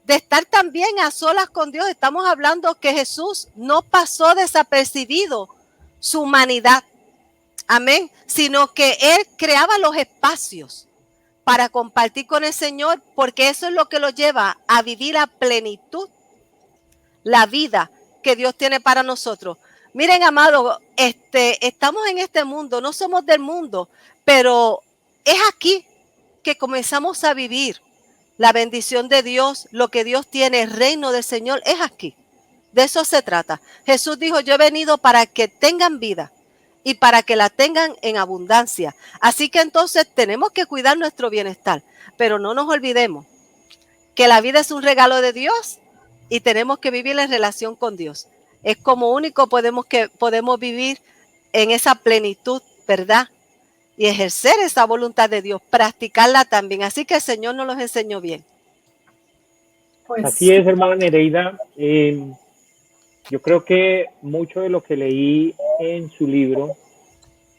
de estar también a solas con Dios. Estamos hablando que Jesús no pasó desapercibido su humanidad. Amén. Sino que Él creaba los espacios para compartir con el Señor, porque eso es lo que lo lleva a vivir a plenitud la vida que Dios tiene para nosotros. Miren, amados, estamos en este mundo, no somos del mundo, pero es aquí que comenzamos a vivir la bendición de Dios, lo que Dios tiene, el reino del Señor, es aquí. De eso se trata. Jesús dijo, yo he venido para que tengan vida y para que la tengan en abundancia. Así que entonces tenemos que cuidar nuestro bienestar, pero no nos olvidemos que la vida es un regalo de Dios y tenemos que vivir en relación con Dios. Es como único podemos vivir en esa plenitud, ¿verdad? Y ejercer esa voluntad de Dios, practicarla también. Así que el Señor nos los enseñó bien. Pues, así es, hermana Nereida. Yo creo que mucho de lo que leí en su libro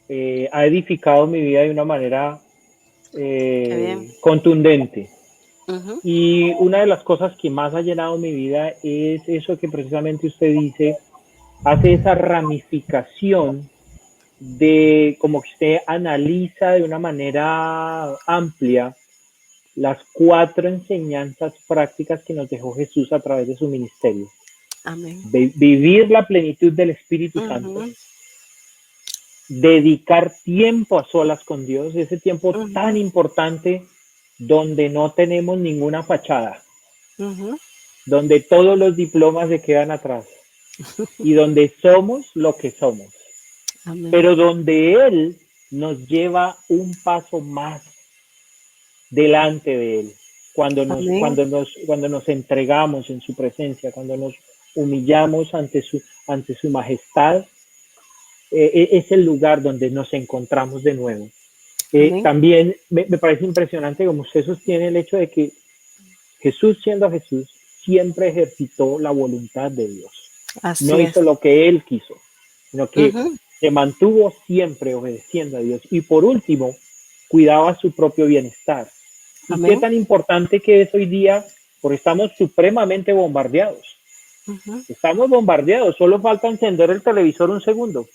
ha edificado mi vida de una manera contundente. Y una de las cosas que más ha llenado mi vida es eso que precisamente usted dice, hace esa ramificación de como que usted analiza de una manera amplia las 4 enseñanzas prácticas que nos dejó Jesús a través de su ministerio. Amén. Vivir la plenitud del Espíritu Santo, dedicar tiempo a solas con Dios, ese tiempo tan importante donde no tenemos ninguna fachada, donde todos los diplomas se quedan atrás y donde somos lo que somos. Amén. Pero donde Él nos lleva un paso más delante de Él, cuando nos entregamos en su presencia, cuando nos humillamos ante su majestad, es el lugar donde nos encontramos de nuevo. También me parece impresionante como usted sostiene el hecho de que Jesús, siendo Jesús, siempre ejercitó la voluntad de Dios. No hizo lo que Él quiso, sino que se mantuvo siempre obedeciendo a Dios. Y por último, cuidaba su propio bienestar. ¿Y qué tan importante que es hoy día? Porque estamos supremamente bombardeados. Estamos bombardeados, solo falta encender el televisor un segundo.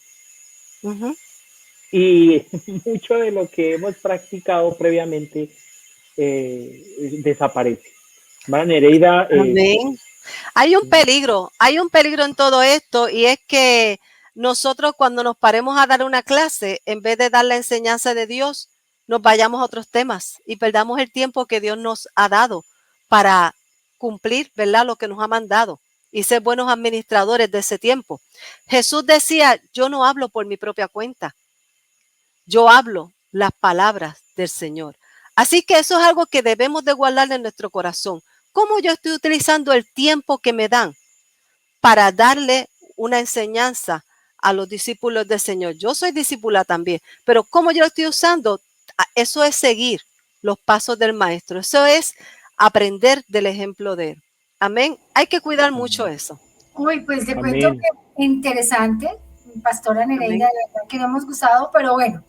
Y mucho de lo que hemos practicado previamente desaparece. Nereida, Amén. Hay un peligro en todo esto, y es que nosotros cuando nos paremos a dar una clase, en vez de dar la enseñanza de Dios, nos vayamos a otros temas y perdamos el tiempo que Dios nos ha dado para cumplir, ¿verdad?, lo que nos ha mandado y ser buenos administradores de ese tiempo. Jesús decía, yo no hablo por mi propia cuenta, yo hablo las palabras del Señor. Así que eso es algo que debemos de guardar en nuestro corazón. ¿Cómo yo estoy utilizando el tiempo que me dan para darle una enseñanza a los discípulos del Señor? Yo soy discípula también, pero ¿cómo yo lo estoy usando? Eso es seguir los pasos del Maestro. Eso es aprender del ejemplo de Él. Amén. Hay que cuidar mucho eso. Uy, pues le cuento que interesante, pastora Nereida, de verdad que no hemos gustado, pero bueno,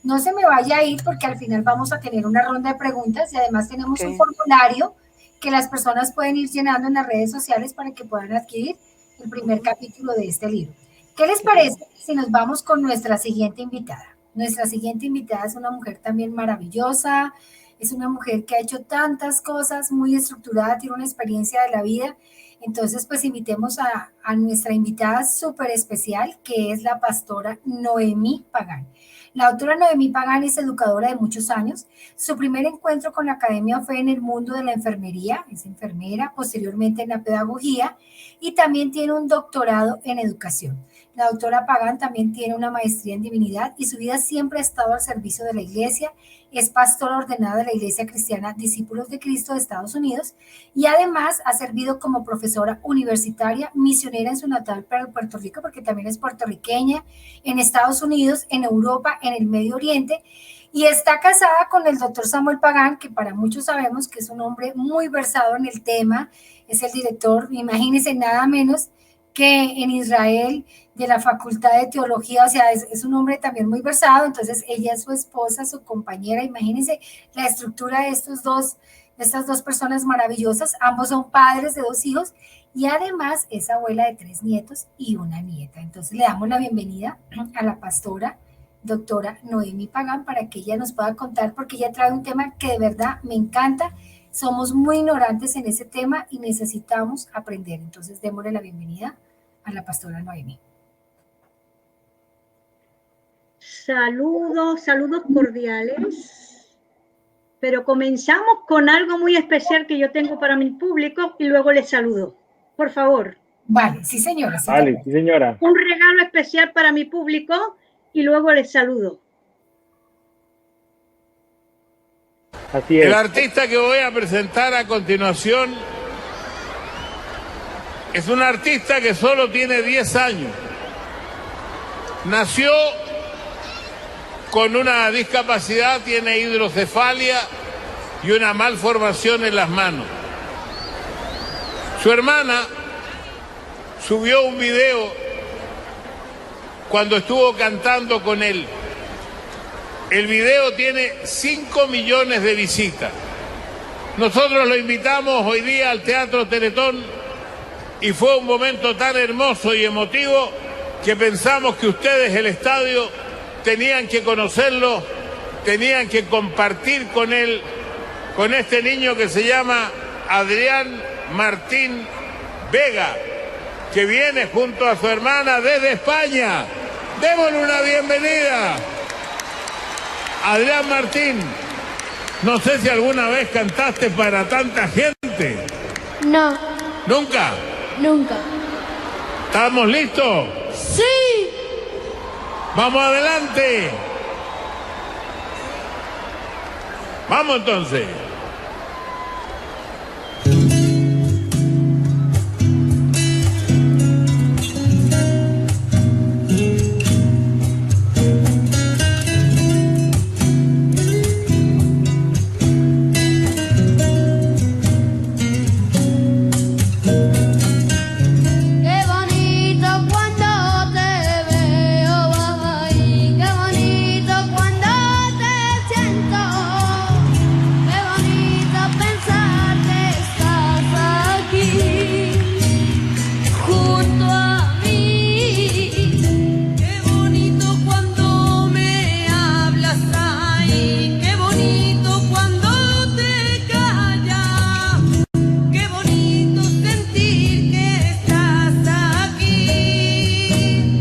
no se me vaya a ir porque al final vamos a tener una ronda de preguntas y además tenemos un formulario que las personas pueden ir llenando en las redes sociales para que puedan adquirir el primer capítulo de este libro. ¿Qué les parece si nos vamos con nuestra siguiente invitada? Nuestra siguiente invitada es una mujer también maravillosa, es una mujer que ha hecho tantas cosas, muy estructurada, tiene una experiencia de la vida. Entonces, pues invitemos a nuestra invitada súper especial, que es la pastora Noemí Pagán. La doctora Noemí Pagán es educadora de muchos años. Su primer encuentro con la academia fue en el mundo de la enfermería, es enfermera, posteriormente en la pedagogía, y también tiene un doctorado en educación. La doctora Pagán también tiene una maestría en divinidad y su vida siempre ha estado al servicio de la iglesia. Es pastora ordenada de la Iglesia Cristiana Discípulos de Cristo de Estados Unidos y además ha servido como profesora universitaria, misionera en su natal Puerto Rico, porque también es puertorriqueña, en Estados Unidos, en Europa, en el Medio Oriente, y está casada con el doctor Samuel Pagán, que para muchos sabemos que es un hombre muy versado en el tema, es el director, imagínense, nada menos que en Israel de la Facultad de Teología, o sea, es un hombre también muy versado. Entonces ella es su esposa, su compañera, imagínense la estructura de estas dos personas maravillosas, ambos son padres de 2 hijos y además es abuela de 3 nietos y una nieta. Entonces le damos la bienvenida a la pastora doctora Noemí Pagán para que ella nos pueda contar, porque ella trae un tema que de verdad me encanta. Somos muy ignorantes en ese tema y necesitamos aprender. Entonces démosle la bienvenida a la pastora Noemí. Saludos cordiales, pero comenzamos con algo muy especial que yo tengo para mi público y luego les saludo, por favor. Vale, sí señora. Vale, sí señora. Un regalo especial para mi público y luego les saludo. Así es. El artista que voy a presentar a continuación es un artista que solo tiene 10 años. Nació con una discapacidad, tiene hidrocefalia y una malformación en las manos. Su hermana subió un video cuando estuvo cantando con él. El video tiene 5 millones de visitas. Nosotros lo invitamos hoy día al Teatro Teletón y fue un momento tan hermoso y emotivo que pensamos que ustedes el estadio tenían que conocerlo, tenían que compartir con él, con este niño que se llama Adrián Martín Vega, que viene junto a su hermana desde España. Démosle una bienvenida. Adrián Martín, no sé si alguna vez cantaste para tanta gente. No, ¿Nunca? nunca. ¿Estamos listos? ¡Sí! ¡Vamos adelante! ¡Vamos entonces! Qué bonito cuando te veo, ay, qué bonito cuando te siento, qué bonito pensar que estás aquí, junto a mí. Qué bonito cuando me hablas, ay, qué bonito cuando te callas. Qué bonito sentir que estás aquí,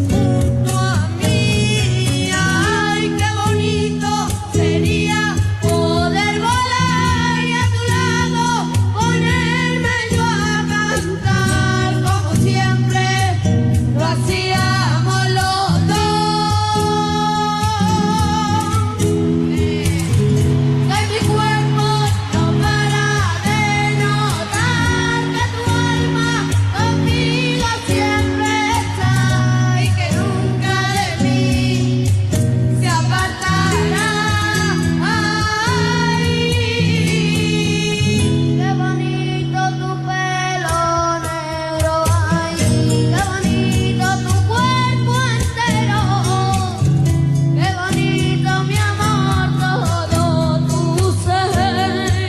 junto a mí. Ay, qué bonito sería poder volar y a tu lado ponerme yo a cantar como siempre lo hacíamos los dos. Que mi cuerpo no para de notar que tu alma conmigo siempre está y que nunca de mí se apartará. Ay, qué bonito tu pelo negro, ay, qué bonito tu cuerpo entero. Qué bonito, mi amor, todo tu ser,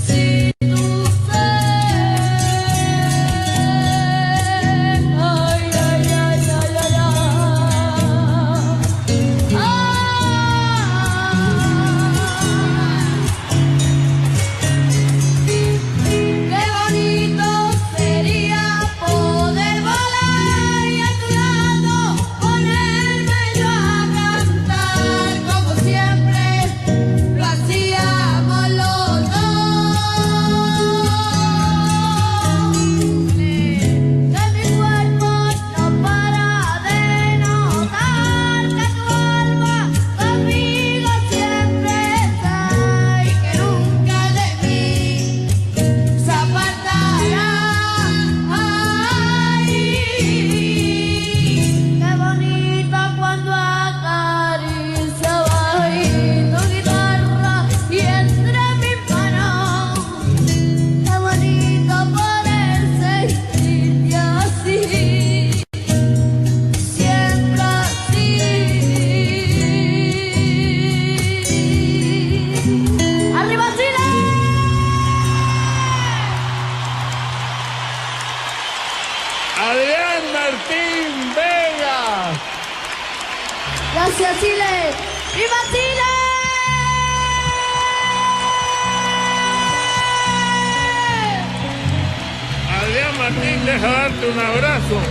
si tu ser. Ay, ay, ay, ay, ay, qué bonito sería poder volar y a tu lado ponerme yo a cantar como siempre lo hacíamos los dos. Que mi cuerpo no para de notar que tu alma conmigo siempre está y que nunca de mí se apartará. Ay, qué bonito cuando acaricia tu guitarra y entre mis manos. Qué bonito poder sentirte así, siempre así. ¡Arriba Chile! Adrián Martín Vega. Gracias, Chile. ¡Viva Chile! Adrián Martín, deja darte un abrazo.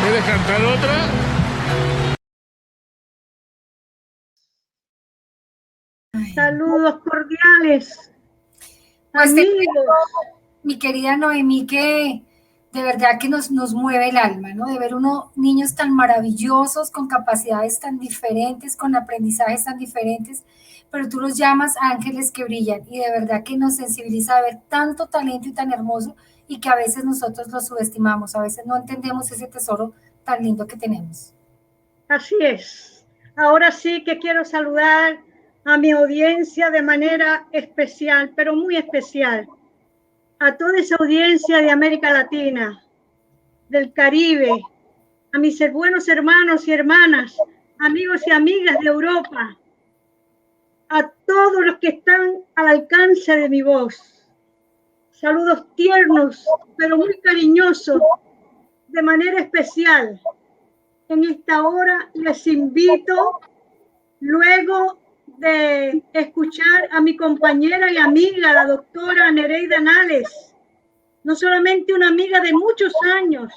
¿Quieres cantar otra? Saludos cordiales, Pues te amigos. cuento, mi querida Noemí, que de verdad que nos mueve el alma, ¿no? De ver niños tan maravillosos, con capacidades tan diferentes, con aprendizajes tan diferentes, pero tú los llamas ángeles que brillan y de verdad que nos sensibiliza a ver tanto talento y tan hermoso y que a veces nosotros lo subestimamos, a veces no entendemos ese tesoro tan lindo que tenemos. Así es. Ahora sí que quiero saludar a mi audiencia de manera especial, pero muy especial. A toda esa audiencia de América Latina, del Caribe, a mis buenos hermanos y hermanas, amigos y amigas de Europa, a todos los que están al alcance de mi voz. Saludos tiernos, pero muy cariñosos, de manera especial. En esta hora les invito, luego de escuchar a mi compañera y amiga, la doctora Nereida Nales, no solamente una amiga de muchos años,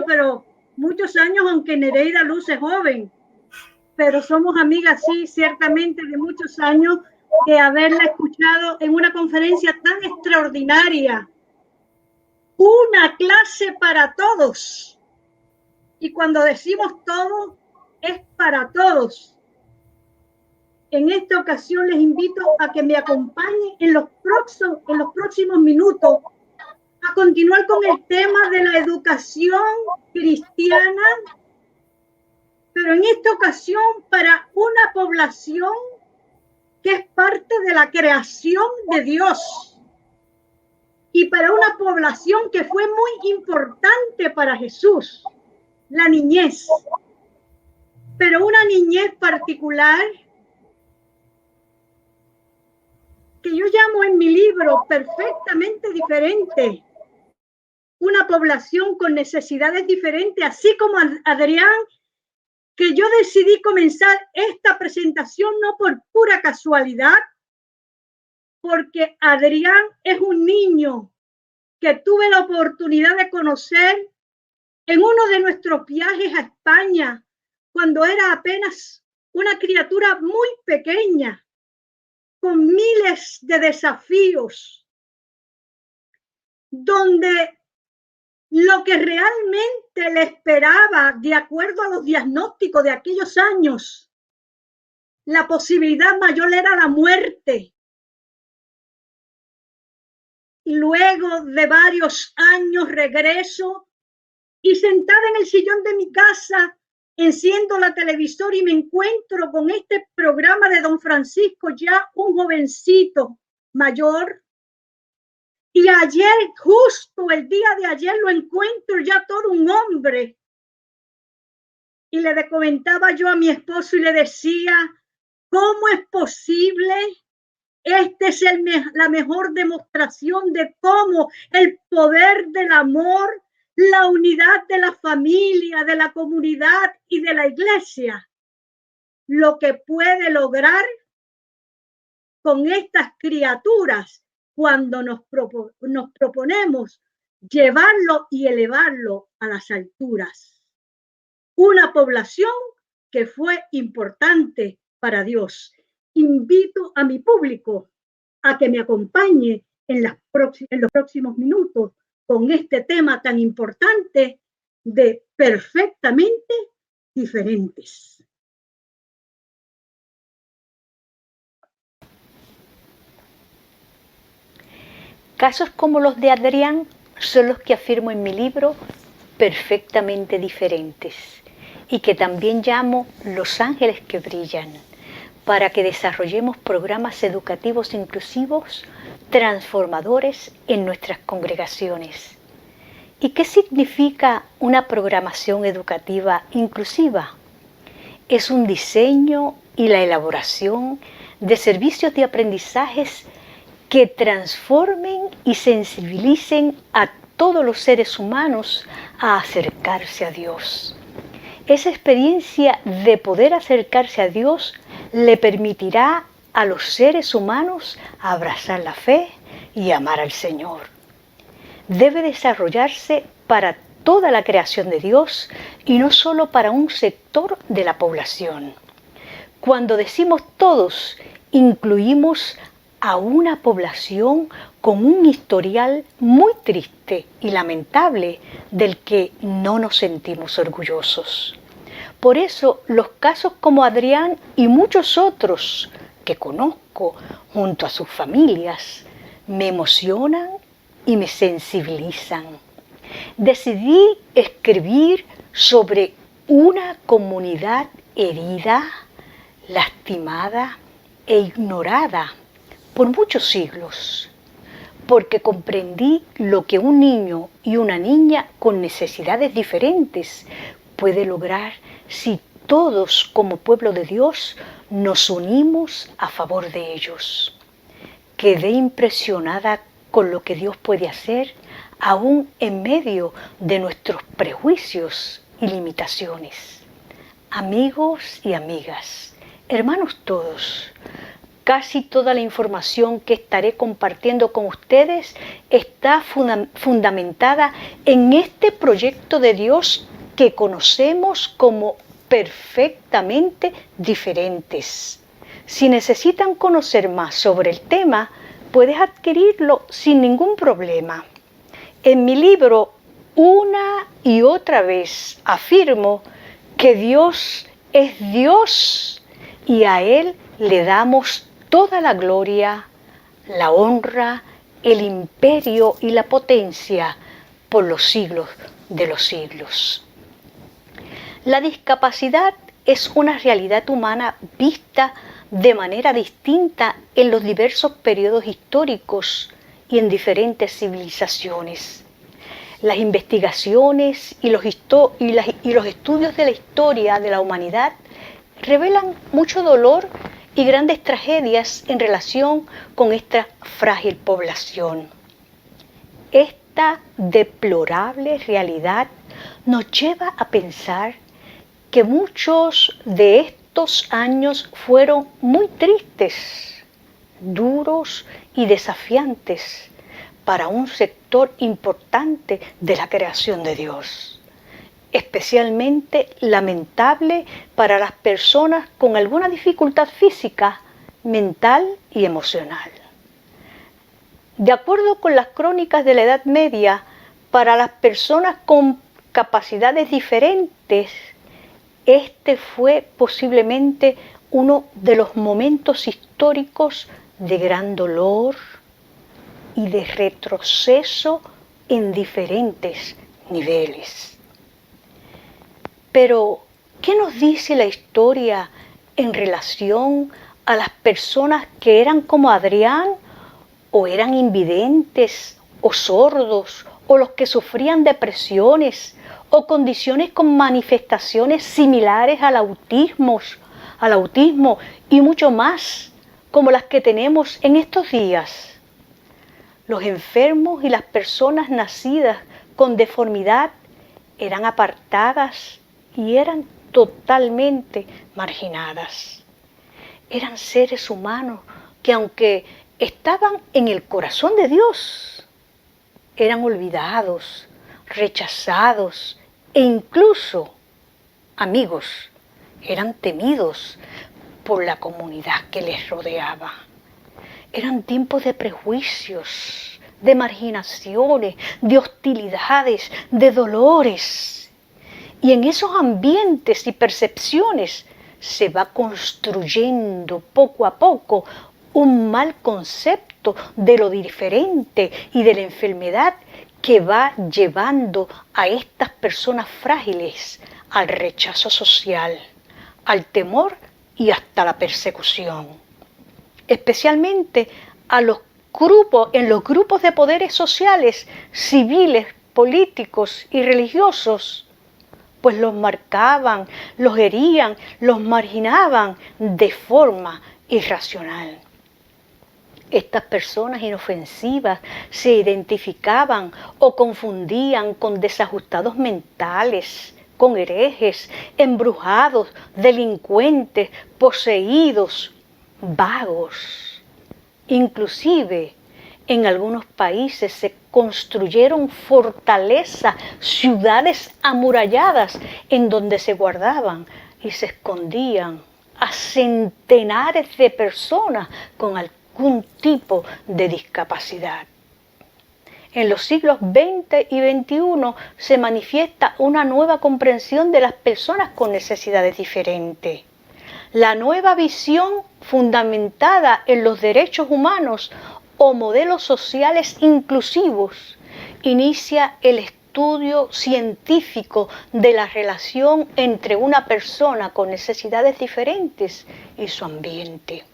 pero muchos años, aunque Nereida luce joven, pero somos amigas, sí, ciertamente de muchos años, de haberla escuchado en una conferencia tan extraordinaria. Una clase para todos. Y cuando decimos todo, es para todos. En esta ocasión les invito a que me acompañen en los próximos minutos a continuar con el tema de la educación cristiana, pero en esta ocasión para una población que es parte de la creación de Dios y para una población que fue muy importante para Jesús, la niñez, pero una niñez particular que yo llamo en mi libro perfectamente diferente, una población con necesidades diferentes, así como Adrián, que yo decidí comenzar esta presentación no por pura casualidad, porque Adrián es un niño que tuve la oportunidad de conocer en uno de nuestros viajes a España, cuando era apenas una criatura muy pequeña, con miles de desafíos, donde lo que realmente le esperaba, de acuerdo a los diagnósticos de aquellos años, la posibilidad mayor era la muerte. Y luego de varios años regreso y sentada en el sillón de mi casa, enciendo la televisor y me encuentro con este programa de don Francisco, ya un jovencito mayor. Y ayer, justo el día de ayer, lo encuentro ya todo un hombre. Y le comentaba yo a mi esposo y le decía, ¿cómo es posible? Esta es la mejor demostración de cómo el poder del amor, la unidad de la familia, de la comunidad y de la iglesia, lo que puede lograr con estas criaturas cuando nos proponemos llevarlo y elevarlo a las alturas. Una población que fue importante para Dios. Invito a mi público a que me acompañe en los próximos minutos con este tema tan importante de perfectamente diferentes. Casos como los de Adrián son los que afirmo en mi libro perfectamente diferentes y que también llamo Los Ángeles que Brillan, para que desarrollemos programas educativos inclusivos transformadores en nuestras congregaciones. ¿Y qué significa una programación educativa inclusiva? Es un diseño y la elaboración de servicios de aprendizajes que transformen y sensibilicen a todos los seres humanos a acercarse a Dios. Esa experiencia de poder acercarse a Dios le permitirá a los seres humanos abrazar la fe y amar al Señor. Debe desarrollarse para toda la creación de Dios y no solo para un sector de la población. Cuando decimos todos, incluimos a una población con un historial muy triste y lamentable del que no nos sentimos orgullosos. Por eso, los casos como Adrián y muchos otros que conozco junto a sus familias me emocionan y me sensibilizan. Decidí escribir sobre una comunidad herida, lastimada e ignorada por muchos siglos, porque comprendí lo que un niño y una niña con necesidades diferentes puede lograr si todos como pueblo de Dios nos unimos a favor de ellos. Quedé impresionada con lo que Dios puede hacer aún en medio de nuestros prejuicios y limitaciones. Amigos y amigas, hermanos todos, casi toda la información que estaré compartiendo con ustedes está fundamentada en este proyecto de Dios que conocemos como perfectamente diferentes. Si necesitan conocer más sobre el tema, puedes adquirirlo sin ningún problema. En mi libro, una y otra vez afirmo que Dios es Dios y a Él le damos toda la gloria, la honra, el imperio y la potencia por los siglos de los siglos. La discapacidad es una realidad humana vista de manera distinta en los diversos periodos históricos y en diferentes civilizaciones. Las investigaciones y los estudios de la historia de la humanidad revelan mucho dolor y grandes tragedias en relación con esta frágil población. Esta deplorable realidad nos lleva a pensar que muchos de estos años fueron muy tristes, duros y desafiantes para un sector importante de la creación de Dios. Especialmente lamentable para las personas con alguna dificultad física, mental y emocional. De acuerdo con las crónicas de la Edad Media, para las personas con capacidades diferentes, este fue posiblemente uno de los momentos históricos de gran dolor y de retroceso en diferentes niveles. Pero, ¿qué nos dice la historia en relación a las personas que eran como Adrián, o eran invidentes, o sordos, o los que sufrían depresiones, o condiciones con manifestaciones similares al autismo y mucho más, como las que tenemos en estos días? Los enfermos y las personas nacidas con deformidad eran apartadas y eran totalmente marginadas. Eran seres humanos que, aunque estaban en el corazón de Dios, eran olvidados, rechazados e incluso, amigos, eran temidos por la comunidad que les rodeaba. Eran tiempos de prejuicios, de marginaciones, de hostilidades, de dolores. Y en esos ambientes y percepciones se va construyendo poco a poco un mal concepto de lo diferente y de la enfermedad que va llevando a estas personas frágiles al rechazo social, al temor y hasta la persecución. Especialmente en los grupos de poderes sociales, civiles, políticos y religiosos, pues los marcaban, los herían, los marginaban de forma irracional. Estas personas inofensivas se identificaban o confundían con desajustados mentales, con herejes, embrujados, delincuentes, poseídos, vagos. Inclusive, en algunos países se construyeron fortalezas, ciudades amuralladas, en donde se guardaban y se escondían a centenares de personas con algún tipo de discapacidad. En los siglos XX y XXI se manifiesta una nueva comprensión de las personas con necesidades diferentes. La nueva visión fundamentada en los derechos humanos o modelos sociales inclusivos inicia el estudio científico de la relación entre una persona con necesidades diferentes y su ambiente.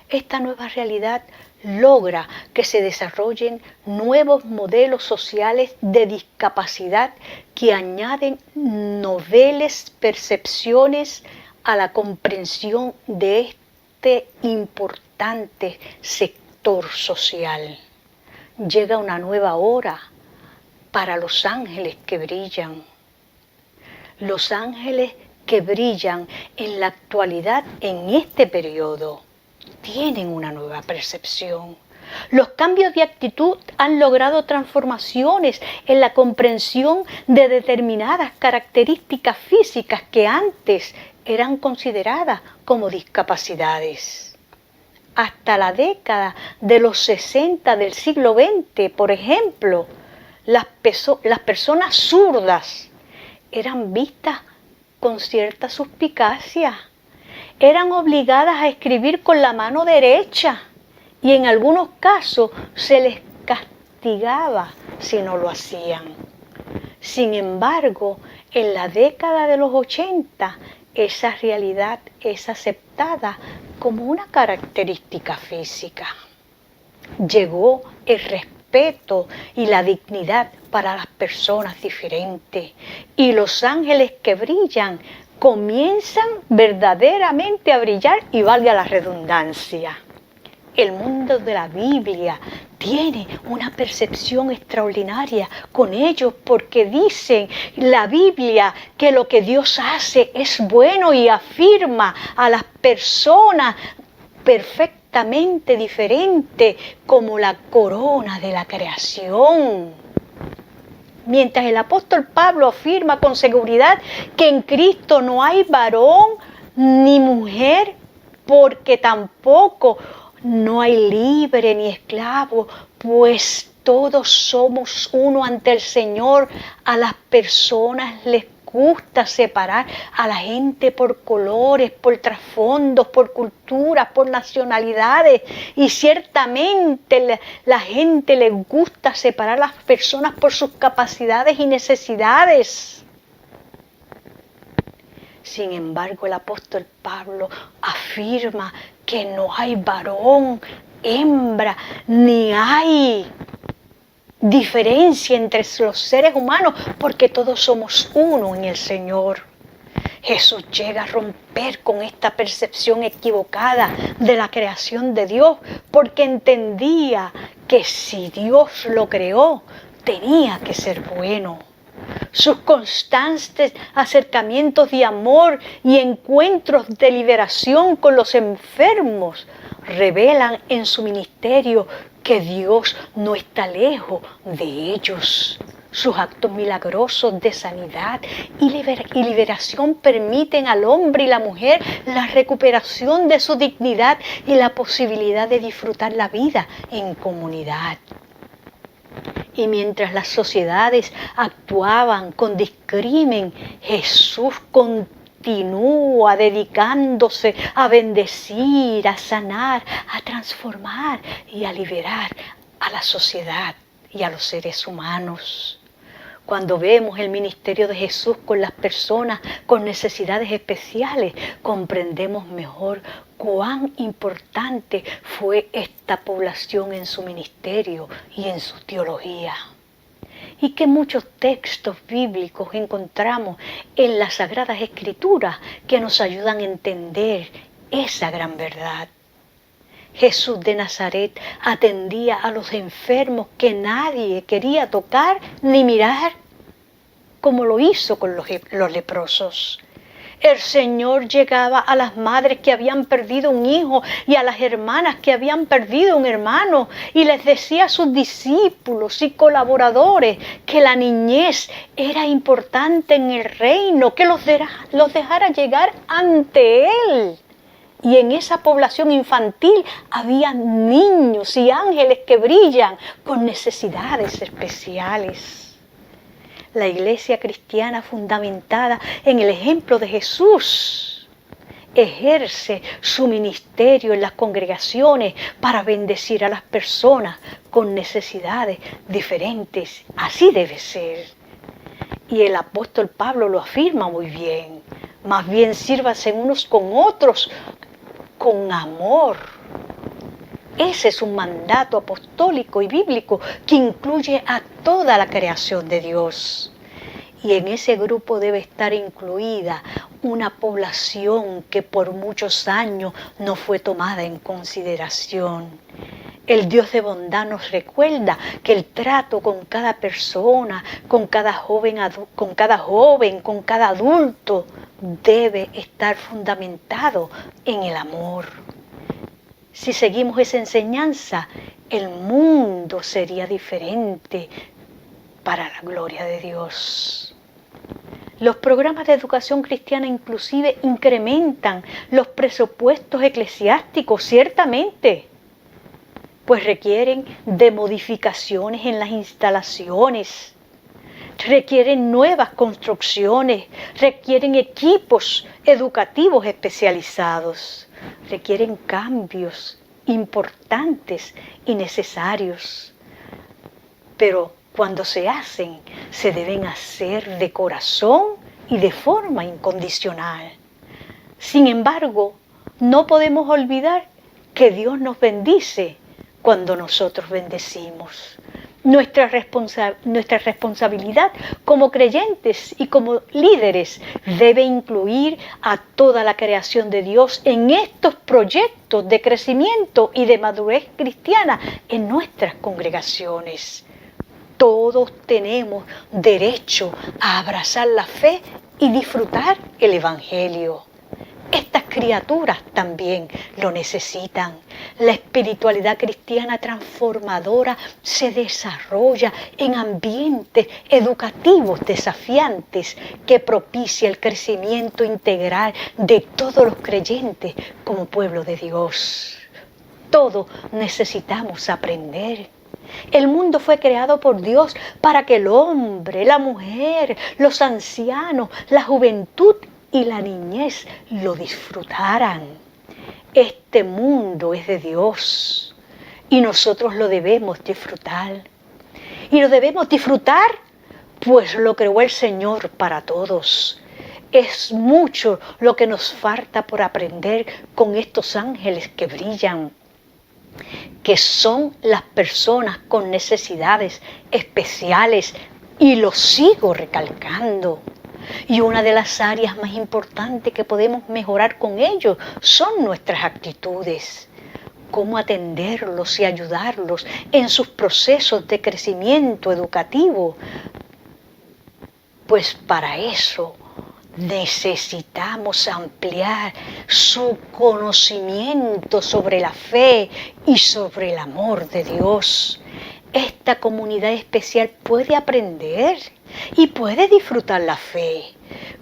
esta nueva realidad logra que se desarrollen nuevos modelos sociales de discapacidad que añaden noveles percepciones a la comprensión de este importante sector social. Llega una nueva hora para los ángeles que brillan. Los ángeles que brillan en la actualidad, en este periodo, tienen una nueva percepción. Los cambios de actitud han logrado transformaciones en la comprensión de determinadas características físicas que antes eran consideradas como discapacidades. Hasta la década de los 60 del siglo XX, por ejemplo, las personas zurdas eran vistas con cierta suspicacia. Eran obligadas a escribir con la mano derecha y en algunos casos se les castigaba si no lo hacían. Sin embargo, en la década de los 80, esa realidad es aceptada como una característica física. Llegó el respeto y la dignidad para las personas diferentes, y los ángeles que brillan comienzan verdaderamente a brillar, y valga la redundancia. El mundo de la Biblia tiene una percepción extraordinaria con ellos, porque dicen la Biblia que lo que Dios hace es bueno y afirma a las personas perfectamente diferentes como la corona de la creación. Mientras el apóstol Pablo afirma con seguridad que en Cristo no hay varón ni mujer, porque tampoco no hay libre ni esclavo, pues todos somos uno ante el Señor. A las personas les gusta separar a la gente por colores, por trasfondos, por culturas, por nacionalidades, y ciertamente la gente les gusta separar a las personas por sus capacidades y necesidades. Sin embargo, el apóstol Pablo afirma que no hay varón, hembra, ni hay diferencia entre los seres humanos, porque todos somos uno en el Señor. Jesús llega a romper con esta percepción equivocada de la creación de Dios, porque entendía que si Dios lo creó, tenía que ser bueno. Sus constantes acercamientos de amor y encuentros de liberación con los enfermos revelan en su ministerio que Dios no está lejos de ellos. Sus actos milagrosos de sanidad y liberación permiten al hombre y la mujer la recuperación de su dignidad y la posibilidad de disfrutar la vida en comunidad. Y mientras las sociedades actuaban con discrimen, Jesús continúa dedicándose a bendecir, a sanar, a transformar y a liberar a la sociedad y a los seres humanos. Cuando vemos el ministerio de Jesús con las personas con necesidades especiales, comprendemos mejor cuán importante fue esta población en su ministerio y en su teología. Y que muchos textos bíblicos encontramos en las Sagradas Escrituras que nos ayudan a entender esa gran verdad. Jesús de Nazaret atendía a los enfermos que nadie quería tocar ni mirar, como lo hizo con los leprosos. El Señor llegaba a las madres que habían perdido un hijo y a las hermanas que habían perdido un hermano, y les decía a sus discípulos y colaboradores que la niñez era importante en el reino, que los dejara llegar ante Él. Y en esa población infantil había niños y ángeles que brillan con necesidades especiales. La iglesia cristiana, fundamentada en el ejemplo de Jesús, ejerce su ministerio en las congregaciones para bendecir a las personas con necesidades diferentes. Así debe ser. Y el apóstol Pablo lo afirma muy bien. Más bien sírvanse unos con otros con amor, Ese es un mandato apostólico y bíblico que incluye a toda la creación de Dios. Y en ese grupo debe estar incluida una población que por muchos años no fue tomada en consideración. El Dios de bondad nos recuerda que el trato con cada persona, con cada joven, con cada adulto, debe estar fundamentado en el amor. Si seguimos esa enseñanza, el mundo sería diferente para la gloria de Dios. Los programas de educación cristiana inclusive incrementan los presupuestos eclesiásticos, ciertamente, pues requieren de modificaciones en las instalaciones, requieren nuevas construcciones, requieren equipos educativos especializados, requieren cambios importantes y necesarios. Pero cuando se hacen, se deben hacer de corazón y de forma incondicional. Sin embargo, no podemos olvidar que Dios nos bendice cuando nosotros bendecimos. Nuestra responsabilidad como creyentes y como líderes debe incluir a toda la creación de Dios en estos proyectos de crecimiento y de madurez cristiana en nuestras congregaciones. Todos tenemos derecho a abrazar la fe y disfrutar el Evangelio. Estas criaturas también lo necesitan. La espiritualidad cristiana transformadora se desarrolla en ambientes educativos desafiantes que propicia el crecimiento integral de todos los creyentes como pueblo de Dios. Todos necesitamos aprender. El mundo fue creado por Dios para que el hombre, la mujer, los ancianos, la juventud y la niñez lo disfrutaran. Este mundo es de Dios y nosotros lo debemos disfrutar. Y lo debemos disfrutar pues lo creó el Señor para todos. Es mucho lo que nos falta por aprender con estos ángeles que brillan, que son las personas con necesidades especiales, y lo sigo recalcando. Y una de las áreas más importantes que podemos mejorar con ellos son nuestras actitudes. Cómo atenderlos y ayudarlos en sus procesos de crecimiento educativo. Pues para eso necesitamos ampliar su conocimiento sobre la fe y sobre el amor de Dios. Esta comunidad especial puede aprender y puede disfrutar la fe.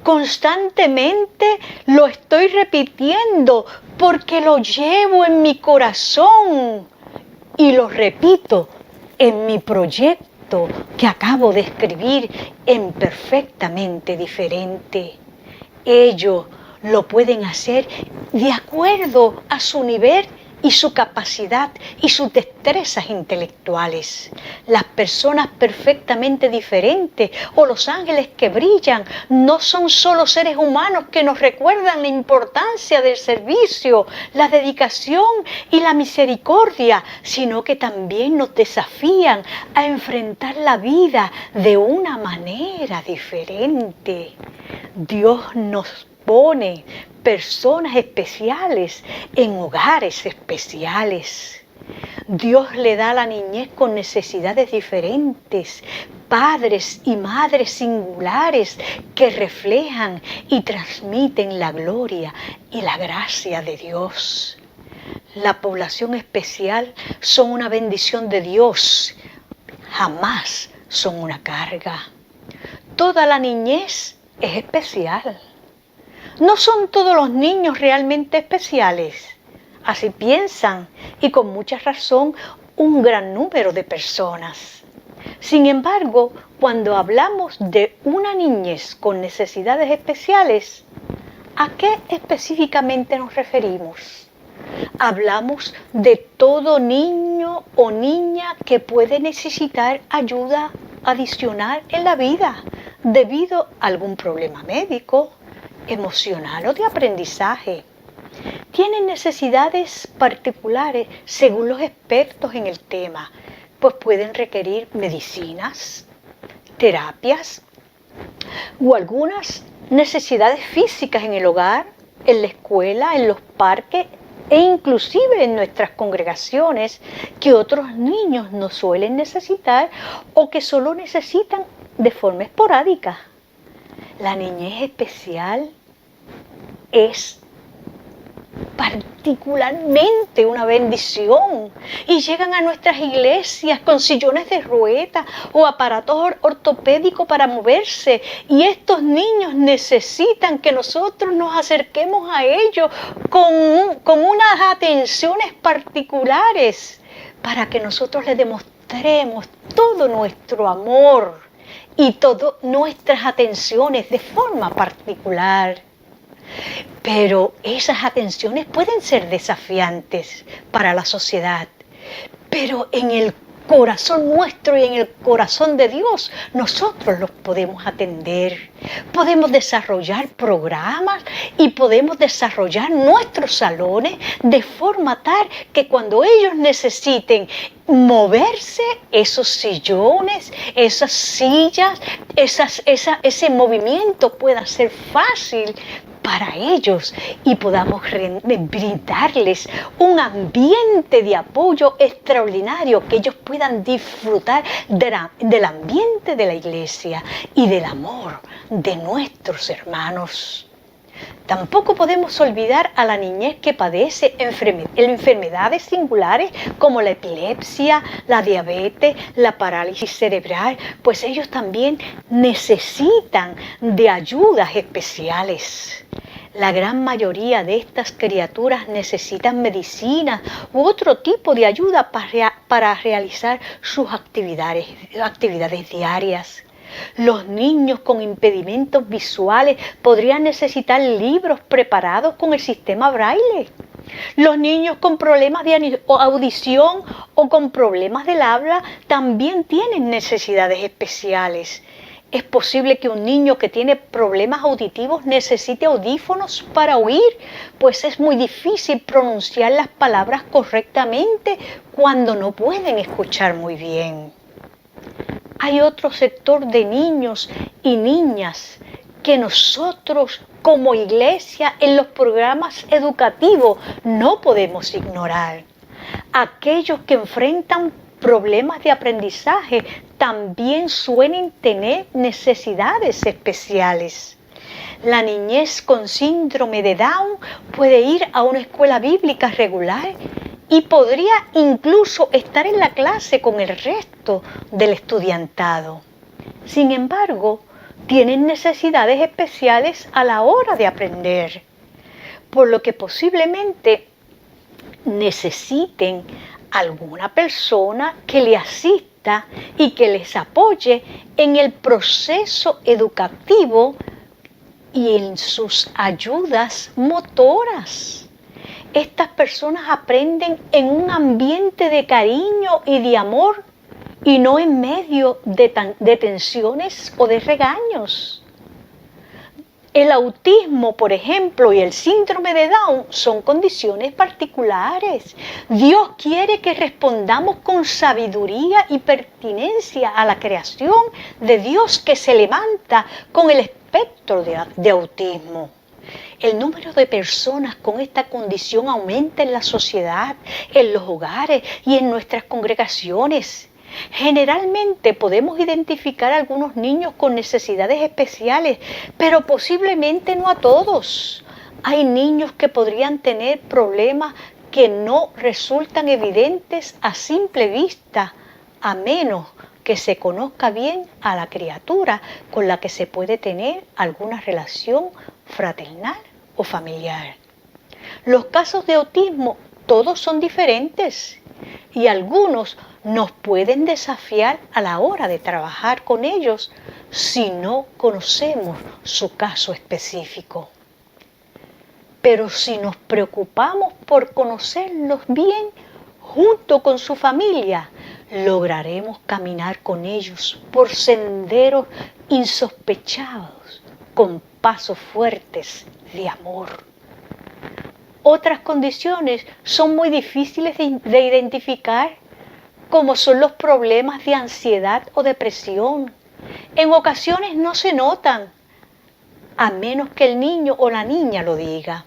Constantemente lo estoy repitiendo porque lo llevo en mi corazón y lo repito en mi proyecto que acabo de escribir en Perfectamente Diferente. Ellos lo pueden hacer de acuerdo a su nivel y su capacidad y sus destrezas intelectuales. Las personas perfectamente diferentes o los ángeles que brillan no son solo seres humanos que nos recuerdan la importancia del servicio, la dedicación y la misericordia, sino que también nos desafían a enfrentar la vida de una manera diferente. Dios nos pone personas especiales en hogares especiales. Dios le da a la niñez con necesidades diferentes, padres y madres singulares que reflejan y transmiten la gloria y la gracia de Dios. La población especial son una bendición de Dios, jamás son una carga. Toda la niñez es especial. No son todos los niños realmente especiales. Así piensan, y con mucha razón, un gran número de personas. Sin embargo, cuando hablamos de una niñez con necesidades especiales, ¿a qué específicamente nos referimos? Hablamos de todo niño o niña que puede necesitar ayuda adicional en la vida debido a algún problema médico, emocional o de aprendizaje. tienen necesidades particulares según los expertos en el tema, pues pueden requerir medicinas, terapias o algunas necesidades físicas en el hogar, en la escuela, en los parques e inclusive en nuestras congregaciones que otros niños no suelen necesitar o que solo necesitan de forma esporádica. La niñez especial es particularmente una bendición y llegan a nuestras iglesias con sillones de ruedas o aparatos ortopédicos para moverse, y estos niños necesitan que nosotros nos acerquemos a ellos con unas atenciones particulares para que nosotros les demostremos todo nuestro amor y todas nuestras atenciones de forma particular. Pero esas atenciones pueden ser desafiantes para la sociedad, pero en el corazón nuestro y en el corazón de Dios nosotros los podemos atender. Podemos desarrollar programas y podemos desarrollar nuestros salones de forma tal que cuando ellos necesiten moverse, esos sillones, esas sillas, ese movimiento pueda ser fácil para ellos y podamos brindarles un ambiente de apoyo extraordinario, que ellos puedan disfrutar del ambiente de la iglesia y del amor de nuestros hermanos. Tampoco podemos olvidar a la niñez que padece enfermedades singulares como la epilepsia, la diabetes, la parálisis cerebral, pues ellos también necesitan de ayudas especiales. La gran mayoría de estas criaturas necesitan medicina u otro tipo de ayuda para realizar sus actividades diarias. Los niños con impedimentos visuales podrían necesitar libros preparados con el sistema Braille. Los niños con problemas de audición o con problemas del habla también tienen necesidades especiales. Es posible que un niño que tiene problemas auditivos necesite audífonos para oír, pues es muy difícil pronunciar las palabras correctamente cuando no pueden escuchar muy bien. Hay otro sector de niños y niñas que nosotros como iglesia en los programas educativos no podemos ignorar. Aquellos que enfrentan problemas de aprendizaje también suelen tener necesidades especiales. La niñez con síndrome de Down puede ir a una escuela bíblica regular y podría incluso estar en la clase con el resto del estudiantado. Sin embargo, tienen necesidades especiales a la hora de aprender, por lo que posiblemente necesiten alguna persona que le asista y que les apoye en el proceso educativo y en sus ayudas motoras. Estas personas aprenden en un ambiente de cariño y de amor y no en medio de tensiones o de regaños. El autismo, por ejemplo, y el síndrome de Down son condiciones particulares. Dios quiere que respondamos con sabiduría y pertinencia a la creación de Dios que se levanta con el espectro de autismo. El número de personas con esta condición aumenta en la sociedad, en los hogares y en nuestras congregaciones. Generalmente podemos identificar a algunos niños con necesidades especiales, pero posiblemente no a todos. Hay niños que podrían tener problemas que no resultan evidentes a simple vista, a menos que se conozca bien a la criatura con la que se puede tener alguna relación fraternal o familiar. Los casos de autismo todos son diferentes y algunos nos pueden desafiar a la hora de trabajar con ellos si no conocemos su caso específico. Pero si nos preocupamos por conocerlos bien junto con su familia, lograremos caminar con ellos por senderos insospechados, con pasos fuertes de amor. Otras condiciones son muy difíciles de identificar, como son los problemas de ansiedad o depresión. En ocasiones no se notan, a menos que el niño o la niña lo diga.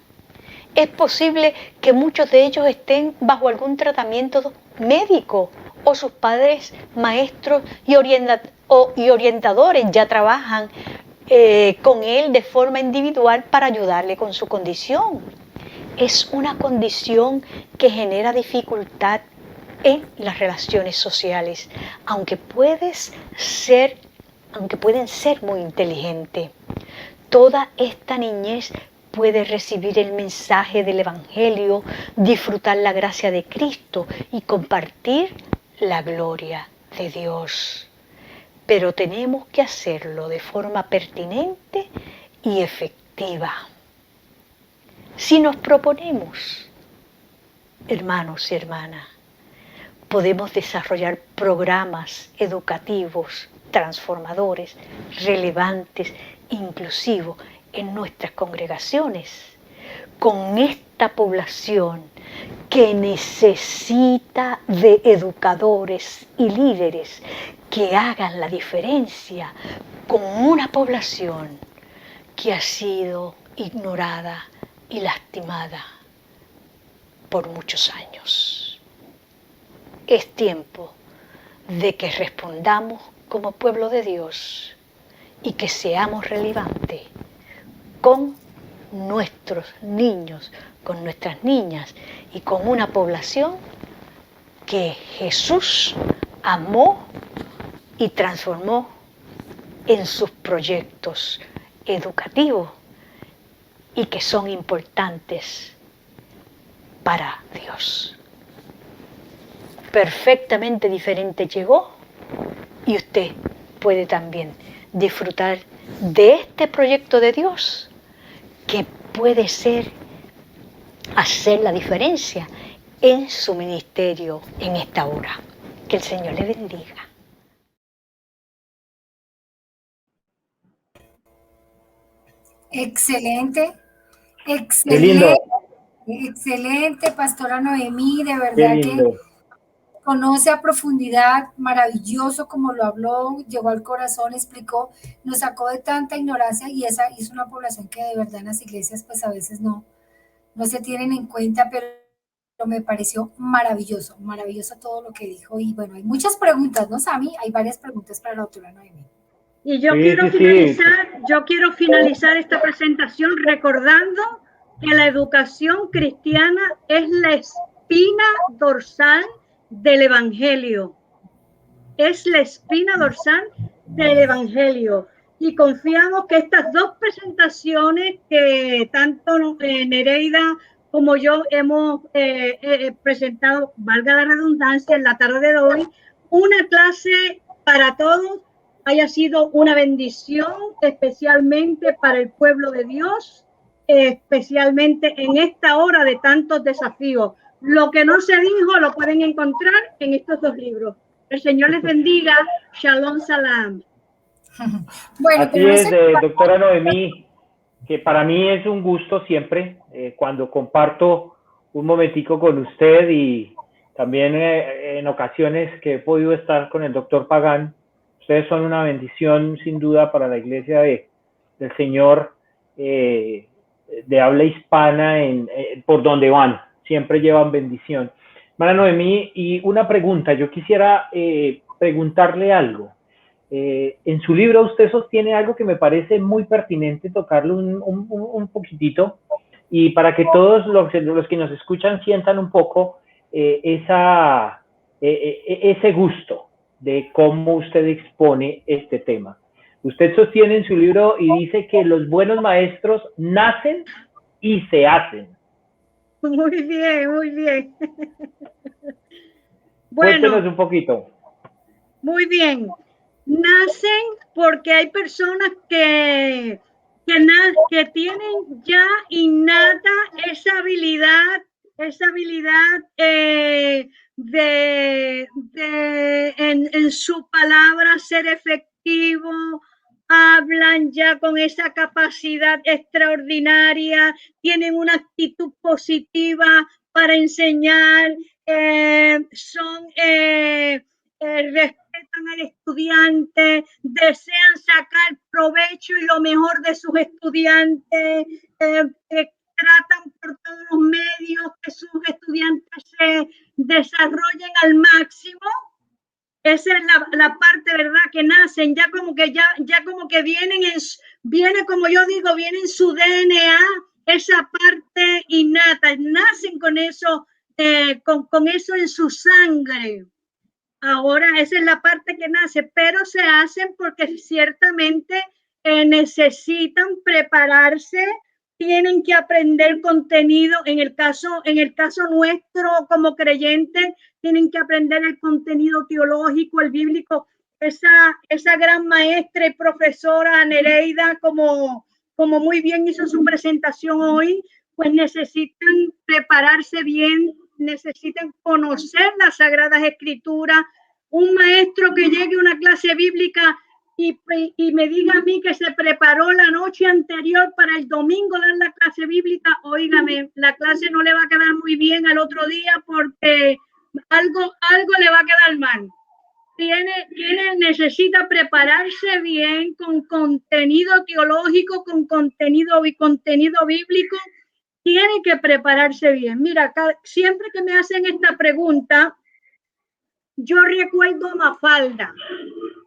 Es posible que muchos de ellos estén bajo algún tratamiento médico o sus padres, maestros y orientadores ya trabajan con él de forma individual para ayudarle con su condición. Es una condición que genera dificultad en las relaciones sociales, aunque pueden ser muy inteligentes. Toda esta niñez puede recibir el mensaje del Evangelio, disfrutar la gracia de Cristo y compartir la gloria de Dios. Pero tenemos que hacerlo de forma pertinente y efectiva. Si nos proponemos, hermanos y hermanas, podemos desarrollar programas educativos, transformadores, relevantes, inclusivos en nuestras congregaciones, con esta población que necesita de educadores y líderes que hagan la diferencia con una población que ha sido ignorada y lastimada por muchos años. Es tiempo de que respondamos como pueblo de Dios y que seamos relevantes con nuestros niños, con nuestras niñas y con una población que Jesús amó y transformó en sus proyectos educativos y que son importantes para Dios. Perfectamente diferente llegó y usted puede también disfrutar de este proyecto de Dios que puede ser hacer la diferencia en su ministerio en esta hora. Que el Señor le bendiga. Excelente, Qué lindo, excelente, Pastora Noemí, de qué verdad que lindo. conoce a profundidad, maravilloso como lo habló, llegó al corazón, explicó, nos sacó de tanta ignorancia y esa es una población que de verdad en las iglesias pues a veces no se tienen en cuenta, pero me pareció maravilloso, maravilloso todo lo que dijo y bueno, hay muchas preguntas, ¿no, Sami? Hay varias preguntas para la doctora Noemí. Y yo Sí, quiero finalizar esta presentación recordando que la educación cristiana es la espina dorsal del Evangelio. Es la espina dorsal del Evangelio. Y confiamos que estas dos presentaciones que tanto Nereida como yo hemos presentado, valga la redundancia, en la tarde de hoy, una clase para todos, haya sido una bendición, especialmente para el pueblo de Dios, especialmente en esta hora de tantos desafíos. Lo que no se dijo lo pueden encontrar en estos dos libros. El Señor les bendiga. Shalom, salam. Bueno, así pero no es, se doctora Noemí, que para mí es un gusto siempre cuando comparto un momentico con usted y también en ocasiones que he podido estar con el doctor Pagán. Ustedes son una bendición sin duda para la iglesia del Señor de habla hispana por donde van. Siempre llevan bendición. Hermana Noemí, y una pregunta. Yo quisiera preguntarle algo. En su libro usted sostiene algo que me parece muy pertinente tocarlo un poquitito y para que todos los que nos escuchan sientan un poco ese gusto de cómo usted expone este tema. Usted sostiene en su libro y dice que los buenos maestros nacen y se hacen. Muy bien, muy bien. Cuéntenos Bueno, un poquito. muy bien. Nacen porque hay personas que tienen ya innata esa habilidad en su palabra ser efectivo, hablan ya con esa capacidad extraordinaria, tienen una actitud positiva para enseñar, respetan al estudiante, desean sacar provecho y lo mejor de sus estudiantes, tratan por todos los medios que sus estudiantes se desarrollen al máximo. Esa es la parte, ¿verdad? Que nacen, ya como que viene como yo digo, viene en su DNA, esa parte innata, nacen con eso, con eso en su sangre. Ahora, esa es la parte que nace, pero se hacen porque ciertamente necesitan prepararse, tienen que aprender contenido. En el caso nuestro como creyentes, tienen que aprender el contenido teológico, el bíblico. Esa gran maestra y profesora Nereida, como muy bien hizo su presentación hoy, pues necesitan prepararse bien, necesitan conocer las Sagradas Escrituras. Un maestro que llegue a una clase bíblica y me diga a mí que se preparó la noche anterior para el domingo dar la clase bíblica, óigame, la clase no le va a quedar muy bien al otro día porque algo le va a quedar mal. Necesita prepararse bien con contenido teológico, con contenido bíblico, tiene que prepararse bien. Mira, siempre que me hacen esta pregunta, yo recuerdo a Mafalda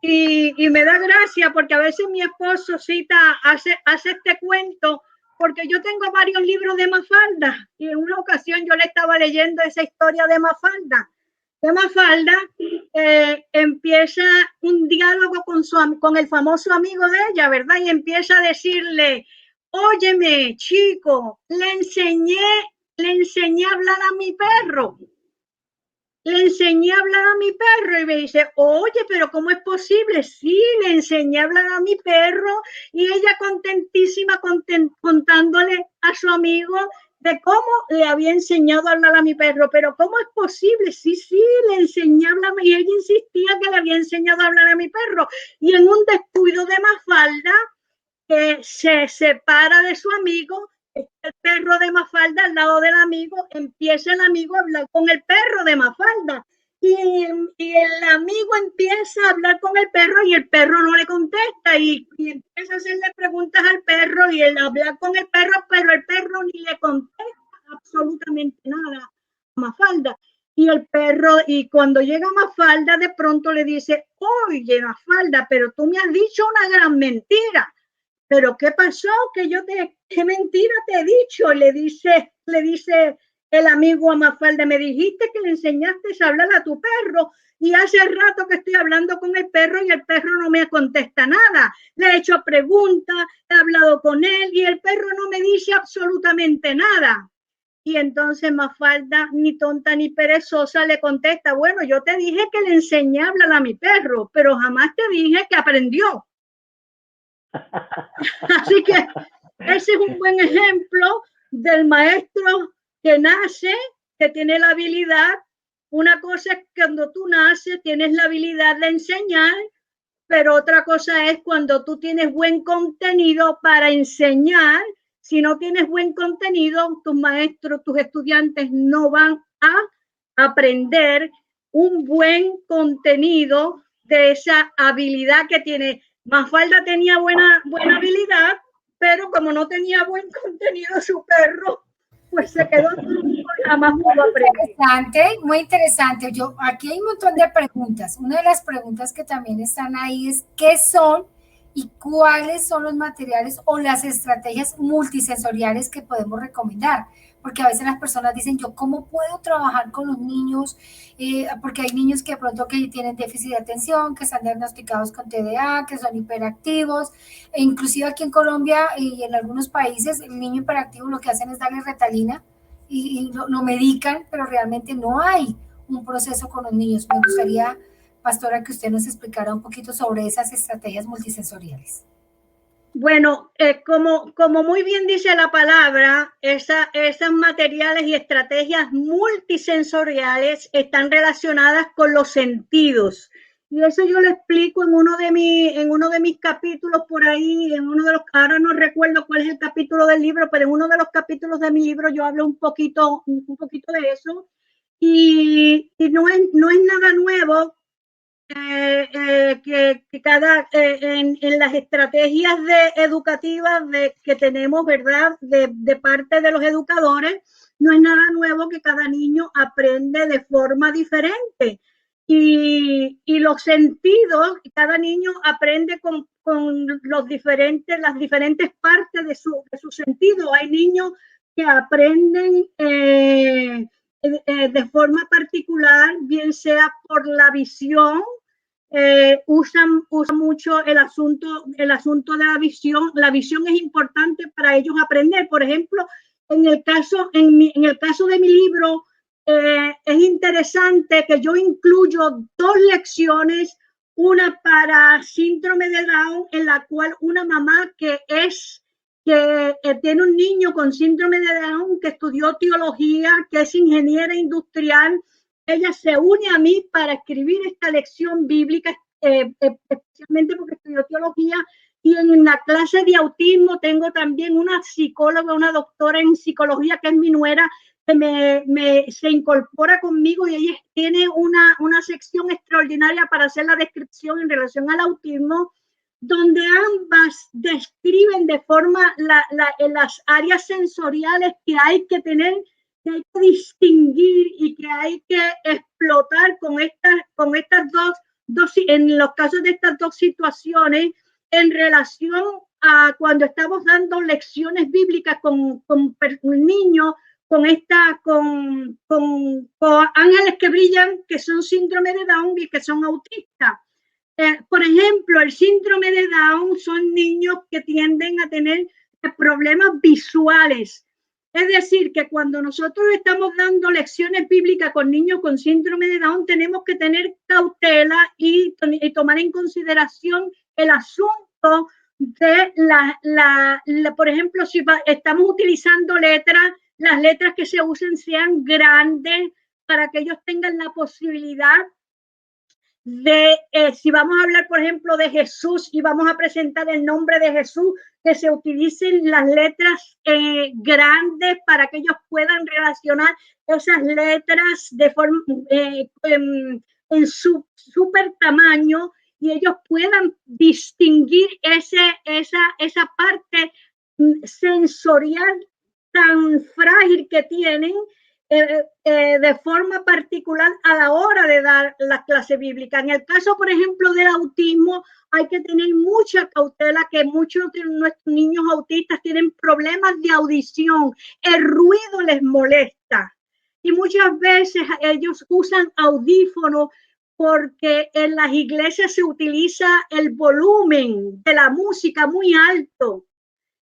y me da gracia porque a veces mi esposo hace este cuento porque yo tengo varios libros de Mafalda y en una ocasión yo le estaba leyendo esa historia de Mafalda. Mafalda empieza un diálogo con el famoso amigo de ella, ¿verdad? Y empieza a decirle, óyeme, chico, le enseñé a hablar a mi perro. Le enseñé a hablar a mi perro y me dice, oye, pero ¿cómo es posible? Sí, le enseñé a hablar a mi perro y ella contentísima contándole a su amigo de cómo le había enseñado a hablar a mi perro, pero ¿cómo es posible? Sí, le enseñé a hablar y ella insistía que le había enseñado a hablar a mi perro y en un descuido de Mafalda se separa de su amigo. El perro de Mafalda al lado del amigo, empieza el amigo a hablar con el perro de Mafalda y el amigo empieza a hablar con el perro y el perro no le contesta y empieza a hacerle preguntas al perro y él habla con el perro, pero el perro ni le contesta absolutamente nada a Mafalda. Y cuando llega Mafalda, de pronto le dice, oye Mafalda, pero tú me has dicho una gran mentira. ¿Pero qué pasó? ¿Qué mentira te he dicho? Le dice el amigo a Mafalda, me dijiste que le enseñaste a hablar a tu perro y hace rato que estoy hablando con el perro y el perro no me contesta nada. Le he hecho preguntas, he hablado con él y el perro no me dice absolutamente nada. Y entonces Mafalda, ni tonta ni perezosa, le contesta, bueno, yo te dije que le enseñé a hablar a mi perro, pero jamás te dije que aprendió. Así que ese es un buen ejemplo del maestro que nace, que tiene la habilidad. Una cosa es cuando tú naces, tienes la habilidad de enseñar, pero otra cosa es cuando tú tienes buen contenido para enseñar. Si no tienes buen contenido, tus maestros, tus estudiantes no van a aprender un buen contenido de esa habilidad que tiene. Mafalda tenía buena habilidad, pero como no tenía buen contenido su perro, pues se quedó jamás pudo aprender. Muy interesante. Aquí hay un montón de preguntas. Una de las preguntas que también están ahí es ¿qué son y cuáles son los materiales o las estrategias multisensoriales que podemos recomendar? Porque a veces las personas dicen, yo cómo puedo trabajar con los niños, porque hay niños que de pronto que tienen déficit de atención, que están diagnosticados con TDA, que son hiperactivos, e inclusive aquí en Colombia y en algunos países el niño hiperactivo lo que hacen es darle Ritalina y lo medican, pero realmente no hay un proceso con los niños. Me gustaría, pastora, que usted nos explicara un poquito sobre esas estrategias multisensoriales. Bueno, como muy bien dice la palabra, esos materiales y estrategias multisensoriales están relacionadas con los sentidos Y eso yo lo explico en uno de mis capítulos por ahí, ahora no recuerdo cuál es el capítulo del libro, pero en uno de los capítulos de mi libro yo hablo un poquito de eso. Y no es nada nuevo que en las estrategias educativas que tenemos, ¿verdad? De parte de los educadores, no es nada nuevo que cada niño aprende de forma diferente. Y los sentidos, cada niño aprende con las diferentes partes de su sentido. Hay niños que aprenden de forma particular, bien sea por la visión, usan mucho el asunto de la visión. La visión es importante para ellos aprender. Por ejemplo, en el caso de mi libro, es interesante que yo incluyo 2 lecciones, una para síndrome de Down, en la cual una mamá que tiene un niño con síndrome de Down, que estudió teología, que es ingeniera industrial, ella se une a mí para escribir esta lección bíblica, especialmente porque estudió teología. Y en la clase de autismo tengo también una psicóloga, una doctora en psicología, que es mi nuera, que se incorpora conmigo, y ella tiene una sección extraordinaria para hacer la descripción en relación al autismo, donde ambas describen de forma las áreas sensoriales que hay que tener, que hay que distinguir y que hay que explotar con estas dos, en los casos de estas 2 situaciones, en relación a cuando estamos dando lecciones bíblicas con niños con ángeles que brillan, que son síndrome de Down y que son autistas. Por ejemplo, el síndrome de Down son niños que tienden a tener problemas visuales. Es decir, que cuando nosotros estamos dando lecciones bíblicas con niños con síndrome de Down, tenemos que tener cautela y tomar en consideración el asunto de por ejemplo, si estamos utilizando las letras que se usen sean grandes, para que ellos tengan la posibilidad de, si vamos a hablar, por ejemplo, de Jesús y vamos a presentar el nombre de Jesús, que se utilicen las letras grandes para que ellos puedan relacionar esas letras de forma en su súper tamaño, y ellos puedan distinguir esa parte sensorial tan frágil que tienen, de forma particular a la hora de dar la clase bíblica. En el caso, por ejemplo, del autismo, hay que tener mucha cautela, que muchos de nuestros niños autistas tienen problemas de audición. El ruido les molesta y muchas veces ellos usan audífonos, porque en las iglesias se utiliza el volumen de la música muy alto.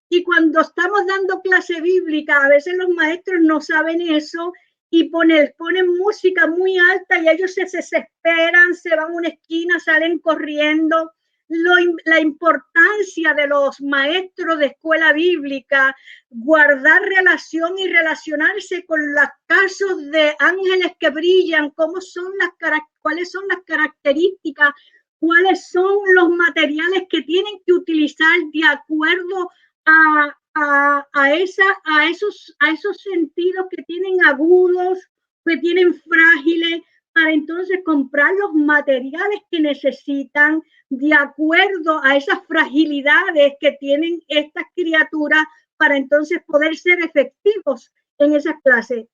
Y cuando estamos dando clase bíblica, a veces los maestros no saben eso y ponen música muy alta, y ellos se desesperan, se van a una esquina, salen corriendo. La importancia de los maestros de escuela bíblica, guardar relación y relacionarse con los casos de ángeles que brillan, cuáles son las características, cuáles son los materiales que tienen que utilizar de acuerdo a esos sentidos que tienen agudos, que tienen frágiles, para entonces comprar los materiales que necesitan de acuerdo a esas fragilidades que tienen estas criaturas, para entonces poder ser efectivos en esas clases.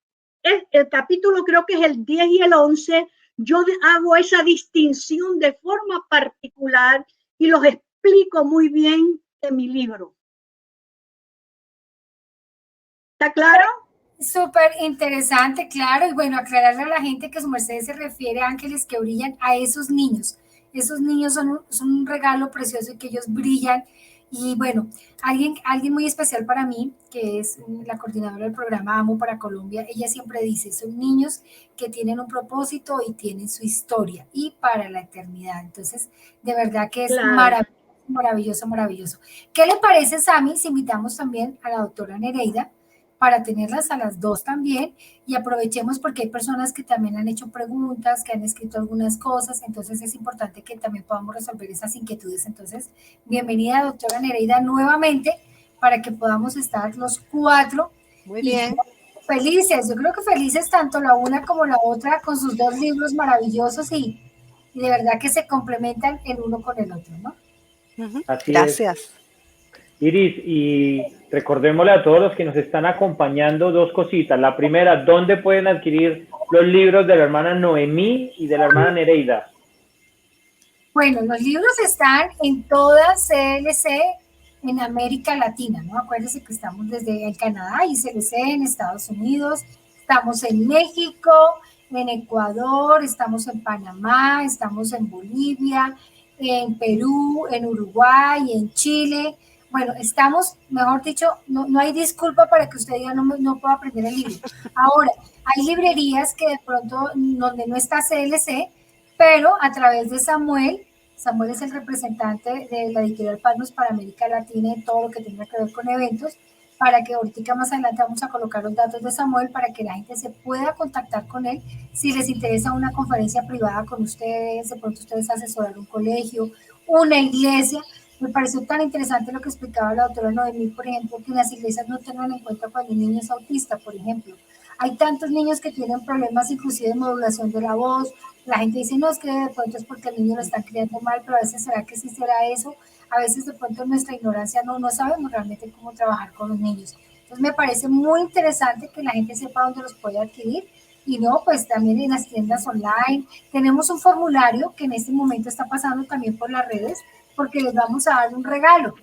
El capítulo, creo que es el 10 y el 11, yo hago esa distinción de forma particular y los explico muy bien en mi libro. ¿Está claro? Súper interesante, claro. Y bueno, aclararle a la gente que su merced se refiere a ángeles que brillan, a esos niños. Esos niños son un regalo precioso y que ellos brillan. Y bueno, alguien muy especial para mí, que es la coordinadora del programa Amo para Colombia, ella siempre dice, son niños que tienen un propósito y tienen su historia, y para la eternidad. Entonces, de verdad que es maravilloso. ¿Qué le parece, Sammy, si invitamos también a la doctora Nereida para tenerlas a las 2 también, y aprovechemos porque hay personas que también han hecho preguntas, que han escrito algunas cosas, entonces es importante que también podamos resolver esas inquietudes. Entonces, bienvenida, doctora Nereida, nuevamente, para que podamos estar los 4. Muy bien. Felices, yo creo que felices tanto la una como la otra con sus 2 libros maravillosos y de verdad que se complementan el uno con el otro, ¿no? Así Gracias. es. Iris, y recordémosle a todos los que nos están acompañando 2 cositas. La primera, ¿dónde pueden adquirir los libros de la hermana Noemí y de la hermana Nereida? Bueno, los libros están en toda CLC en América Latina, ¿no? Acuérdense que estamos desde el Canadá y CLC en Estados Unidos, estamos en México, en Ecuador, estamos en Panamá, estamos en Bolivia, en Perú, en Uruguay, en Chile. Bueno, estamos, mejor dicho, no hay disculpa para que usted diga no puedo aprender el libro. Ahora, hay librerías que de pronto donde no está CLC, pero a través de Samuel es el representante de la editorial Panos para América Latina y todo lo que tenga que ver con eventos, para que ahorita más adelante vamos a colocar los datos de Samuel para que la gente se pueda contactar con él si les interesa una conferencia privada con ustedes, de pronto ustedes asesorar un colegio, una iglesia. Me pareció tan interesante lo que explicaba la doctora Noemí, por ejemplo, que las iglesias no tengan en cuenta cuando un niño es autista, por ejemplo. Hay tantos niños que tienen problemas inclusive de modulación de la voz. La gente dice, no, es que de pronto es porque el niño lo están criando mal, pero a veces será que sí será eso. A veces de pronto en nuestra ignorancia no sabemos realmente cómo trabajar con los niños. Entonces me parece muy interesante que la gente sepa dónde los puede adquirir. Y no, pues también en las tiendas online. Tenemos un formulario que en este momento está pasando también por las redes, porque les vamos a dar un regalo.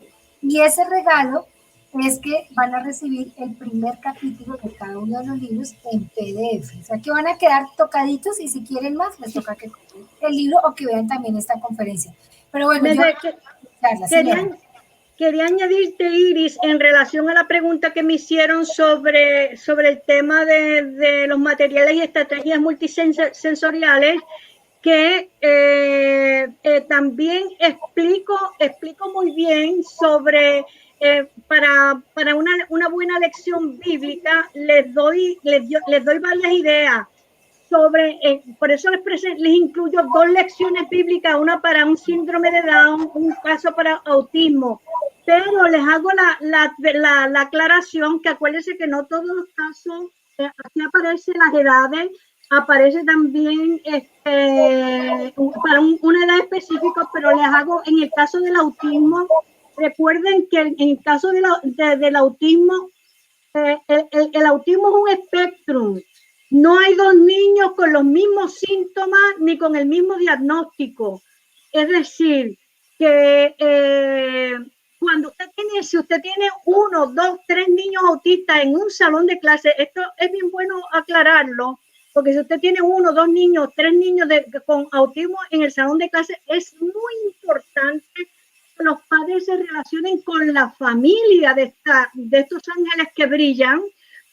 Y ese regalo es que van a recibir el primer capítulo de cada uno de los libros en PDF. O sea que van a quedar tocaditos y si quieren más, les toca que compren el libro o que vean también esta conferencia. Pero bueno, quería añadirte, Iris, en relación a la pregunta que me hicieron sobre el tema de los materiales y estrategias multisensoriales, que también explico muy bien sobre para una buena lección bíblica. Les doy varias ideas sobre, por eso les incluyo 2 lecciones bíblicas, una para un síndrome de Down, un caso para autismo, pero les hago la aclaración que acuérdense que no todos los casos, aquí aparecen las edades, aparece también para una edad específica, pero les hago en el caso del autismo. Recuerden que en el caso del autismo, el autismo es un espectro. No hay 2 niños con los mismos síntomas ni con el mismo diagnóstico. Es decir, que cuando si usted tiene 1, 2, 3 niños autistas en un salón de clase, esto es bien bueno aclararlo, porque si usted tiene 1, 2 niños, 3 niños con autismo en el salón de clase, es muy importante que los padres se relacionen con la familia de estos ángeles que brillan,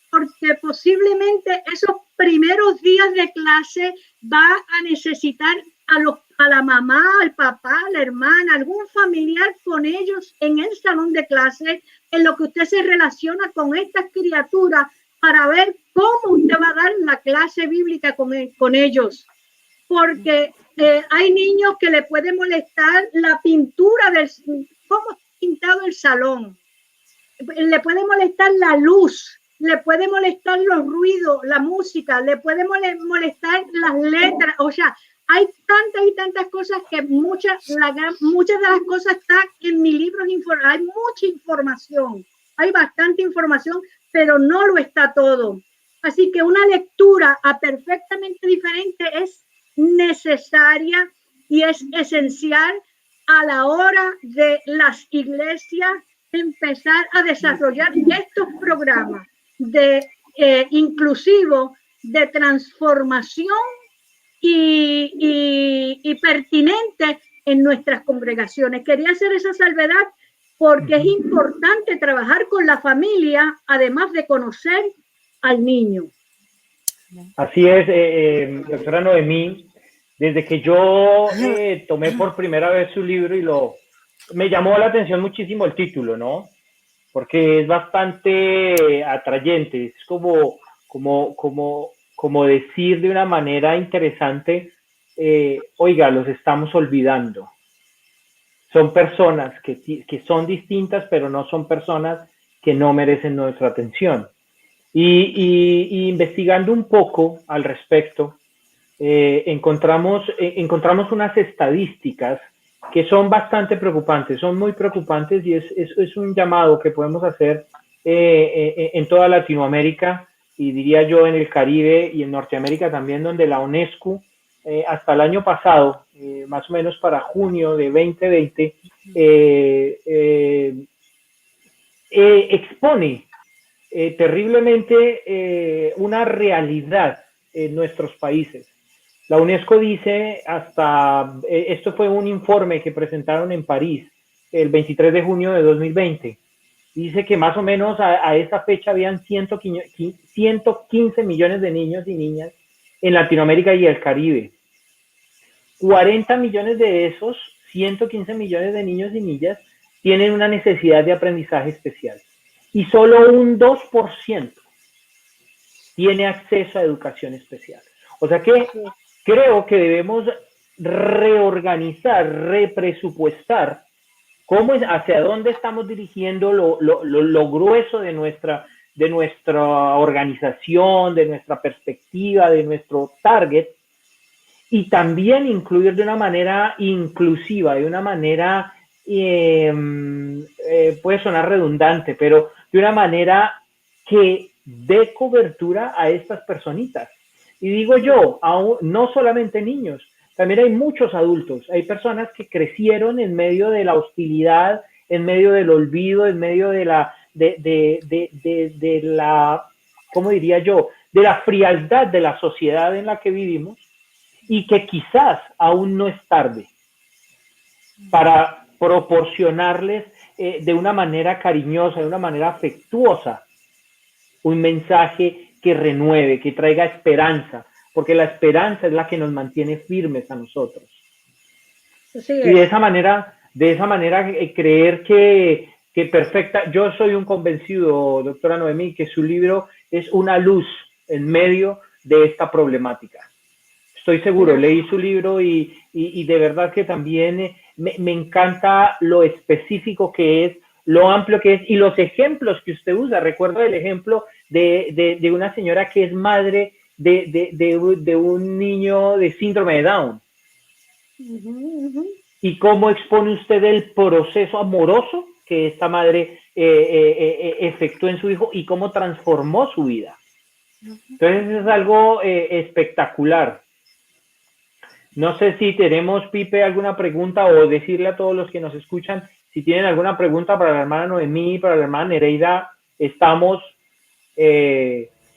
porque posiblemente esos primeros días de clase va a necesitar a la mamá, al papá, a la hermana, algún familiar con ellos en el salón de clase, en lo que usted se relaciona con estas criaturas para ver cómo usted va a dar la clase bíblica con ellos. Porque hay niños que le puede molestar la pintura cómo está pintado el salón, le puede molestar la luz, le puede molestar los ruidos, la música, le puede molestar las letras. O sea, hay tantas y tantas cosas que muchas de las cosas están en mi libro. Hay mucha información, hay bastante información, pero no lo está todo. Así que una lectura perfectamente diferente es necesaria y es esencial a la hora de las iglesias empezar a desarrollar estos programas de inclusivo, de transformación y pertinente en nuestras congregaciones. Quería hacer esa salvedad porque es importante trabajar con la familia, además de conocer al niño. Así es, doctora Noemí. Desde que yo tomé por primera vez su libro me llamó la atención muchísimo el título, ¿no? porque es bastante atrayente, es como decir de una manera interesante, oiga, los estamos olvidando. Son personas que son distintas, pero no son personas que no merecen nuestra atención. Y investigando un poco al respecto, encontramos unas estadísticas que son bastante preocupantes, son muy preocupantes, y es un llamado que podemos hacer en toda Latinoamérica, y diría yo en el Caribe y en Norteamérica también, donde la UNESCO hasta el año pasado, más o menos para junio de 2020, expone terriblemente una realidad en nuestros países. La UNESCO dice esto fue un informe que presentaron en París el 23 de junio de 2020, dice que más o menos a esa fecha habían 115 millones de niños y niñas en Latinoamérica y el Caribe. 40 millones de esos 115 millones de niños y niñas tienen una necesidad de aprendizaje especial, y solo un 2% tiene acceso a educación especial. O sea que creo que debemos reorganizar, represupuestar hacia dónde estamos dirigiendo lo grueso de nuestra organización, de nuestra perspectiva, de nuestro target, y también incluir de una manera inclusiva, de una manera, puede sonar redundante, pero de una manera que dé cobertura a estas personitas. Y digo yo, no solamente niños, también hay muchos adultos, hay personas que crecieron en medio de la hostilidad, en medio del olvido, en medio de la, ¿cómo diría yo?, de la frialdad de la sociedad en la que vivimos, y que quizás aún no es tarde para proporcionarles de una manera cariñosa, de una manera afectuosa, un mensaje que renueve, que traiga esperanza, porque la esperanza es la que nos mantiene firmes a nosotros. Sí, y de esa manera creer que perfecta, yo soy un convencido, doctora Noemí, que su libro es una luz en medio de esta problemática. Estoy seguro, leí su libro y de verdad que también me encanta lo específico que es, lo amplio que es, y los ejemplos que usted usa. Recuerdo el ejemplo de una señora que es madre de un niño de síndrome de Down. Y cómo expone usted el proceso amoroso que esta madre efectuó en su hijo y cómo transformó su vida. Entonces es algo espectacular. No sé si tenemos, Pipe, alguna pregunta, o decirle a todos los que nos escuchan, si tienen alguna pregunta para la hermana Noemí, para la hermana Nereida, estamos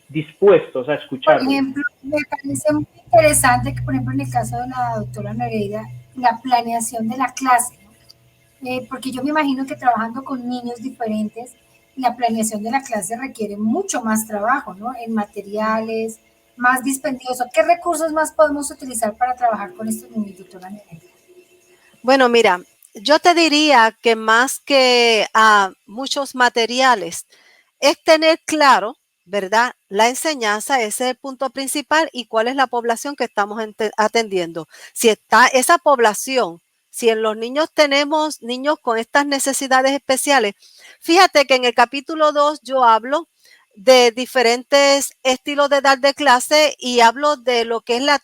dispuestos a escuchar. Por ejemplo, me parece muy interesante que, por ejemplo, en el caso de la doctora Nereida, la planeación de la clase, ¿no? Porque yo me imagino que trabajando con niños diferentes, la planeación de la clase requiere mucho más trabajo, ¿no? En materiales, más dispendioso. ¿Qué recursos más podemos utilizar para trabajar con estos niños, doctora Nereida? Bueno, mira, yo te diría que más que muchos materiales, es tener claro, ¿verdad? La enseñanza, ese es el punto principal, y cuál es la población que estamos atendiendo. Si está esa población, si en los niños tenemos niños con estas necesidades especiales, fíjate que en el capítulo 2 yo hablo de diferentes estilos de dar de clase, y hablo de lo que es la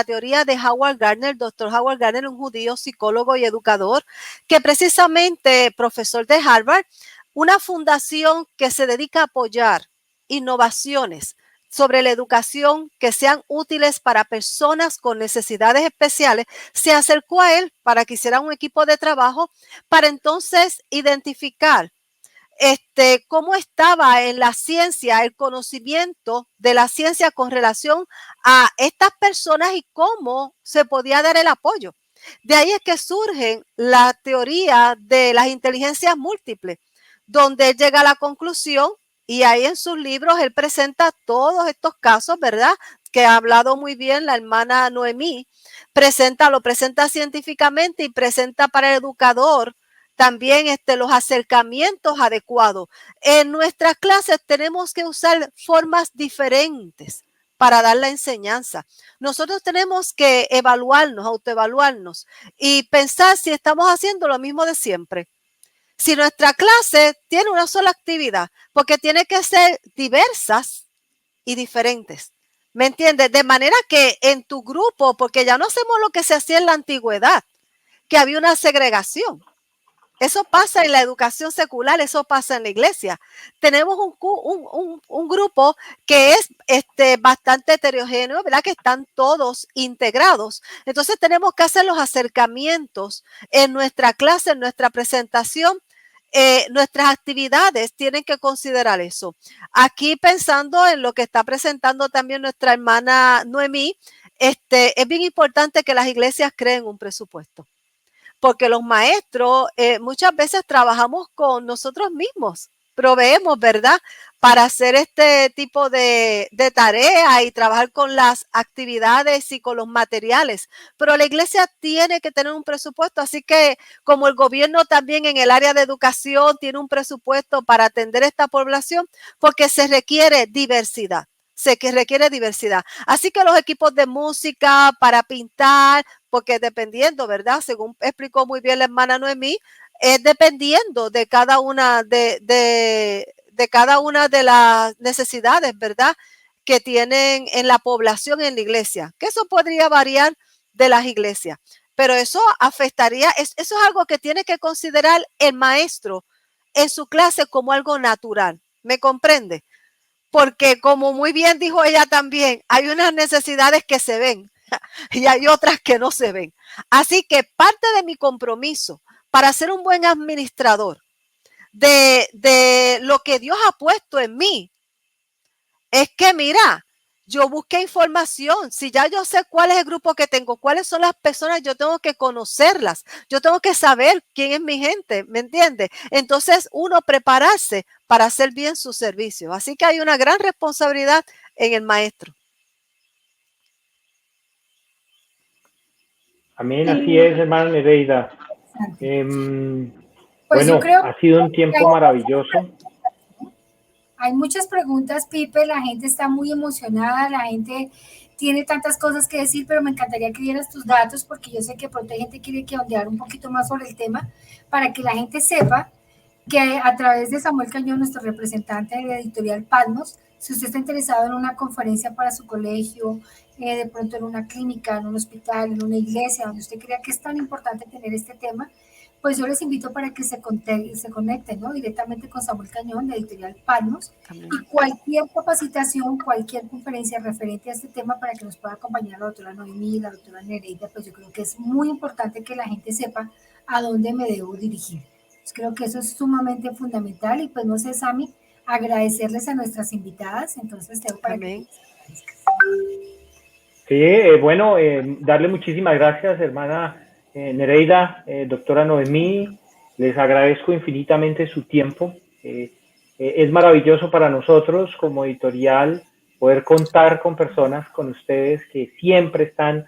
teoría de Howard Gardner, doctor Howard Gardner, un judío, psicólogo y educador, que precisamente profesor de Harvard, una fundación que se dedica a apoyar innovaciones sobre la educación que sean útiles para personas con necesidades especiales, se acercó a él para que hiciera un equipo de trabajo para entonces identificar cómo estaba en la ciencia, el conocimiento de la ciencia con relación a estas personas y cómo se podía dar el apoyo. De ahí es que surge la teoría de las inteligencias múltiples, donde él llega a la conclusión, y ahí en sus libros él presenta todos estos casos, ¿verdad?, que ha hablado muy bien la hermana Noemí, lo presenta científicamente y presenta para el educador también los acercamientos adecuados. En nuestras clases tenemos que usar formas diferentes para dar la enseñanza. Nosotros tenemos que evaluarnos, autoevaluarnos y pensar si estamos haciendo lo mismo de siempre. Si nuestra clase tiene una sola actividad, porque tiene que ser diversas y diferentes. ¿Me entiendes? De manera que en tu grupo, porque ya no hacemos lo que se hacía en la antigüedad, que había una segregación. Eso pasa en la educación secular, eso pasa en la iglesia. Tenemos un grupo que es bastante heterogéneo, ¿verdad? Que están todos integrados. Entonces tenemos que hacer los acercamientos en nuestra clase, en nuestra presentación. Nuestras actividades tienen que considerar eso. Aquí pensando en lo que está presentando también nuestra hermana Noemí, es bien importante que las iglesias creen un presupuesto. Porque los maestros muchas veces trabajamos con nosotros mismos, proveemos, ¿verdad? Para hacer este tipo de tareas y trabajar con las actividades y con los materiales. Pero la iglesia tiene que tener un presupuesto, así que como el gobierno también en el área de educación tiene un presupuesto para atender esta población, porque se requiere diversidad. Así que los equipos de música para pintar, porque dependiendo, ¿verdad? Según explicó muy bien la hermana Noemí, es dependiendo de cada una de cada una de las necesidades, ¿verdad? Que tienen en la población, en la iglesia, que eso podría variar de las iglesias, pero eso afectaría, eso es algo que tiene que considerar el maestro en su clase como algo natural, ¿me comprende? Porque como muy bien dijo ella también, hay unas necesidades que se ven y hay otras que no se ven. Así que parte de mi compromiso para ser un buen administrador de lo que Dios ha puesto en mí es que, mira, yo busqué información. Si ya yo sé cuál es el grupo que tengo, cuáles son las personas, yo tengo que conocerlas. Yo tengo que saber quién es mi gente, ¿me entiendes? Entonces, uno prepararse para hacer bien su servicio. Así que hay una gran responsabilidad en el maestro. Amén, así es, hermana Nereida. Pues bueno, yo creo ha sido un tiempo maravilloso. Hay muchas preguntas, Pipe, la gente está muy emocionada, la gente tiene tantas cosas que decir, pero me encantaría que dieras tus datos porque yo sé que pronto hay gente que quiere que ondear un poquito más sobre el tema para que la gente sepa que a través de Samuel Cañón, nuestro representante de la editorial Patmos, si usted está interesado en una conferencia para su colegio, de pronto en una clínica, en un hospital, en una iglesia, donde usted crea que es tan importante tener este tema, pues yo les invito para que se conecten, ¿no? Directamente con Samuel Cañón, de editorial Palmos, y cualquier capacitación, cualquier conferencia referente a este tema para que nos pueda acompañar la doctora Noemí, la doctora Nereida, pues yo creo que es muy importante que la gente sepa a dónde me debo dirigir. Pues creo que eso es sumamente fundamental y pues no sé, Sami, agradecerles a nuestras invitadas, entonces tengo para que... Sí, bueno, darle muchísimas gracias, hermana Nereida, doctora Noemí, les agradezco infinitamente su tiempo. Es maravilloso para nosotros como editorial poder contar con personas, con ustedes que siempre están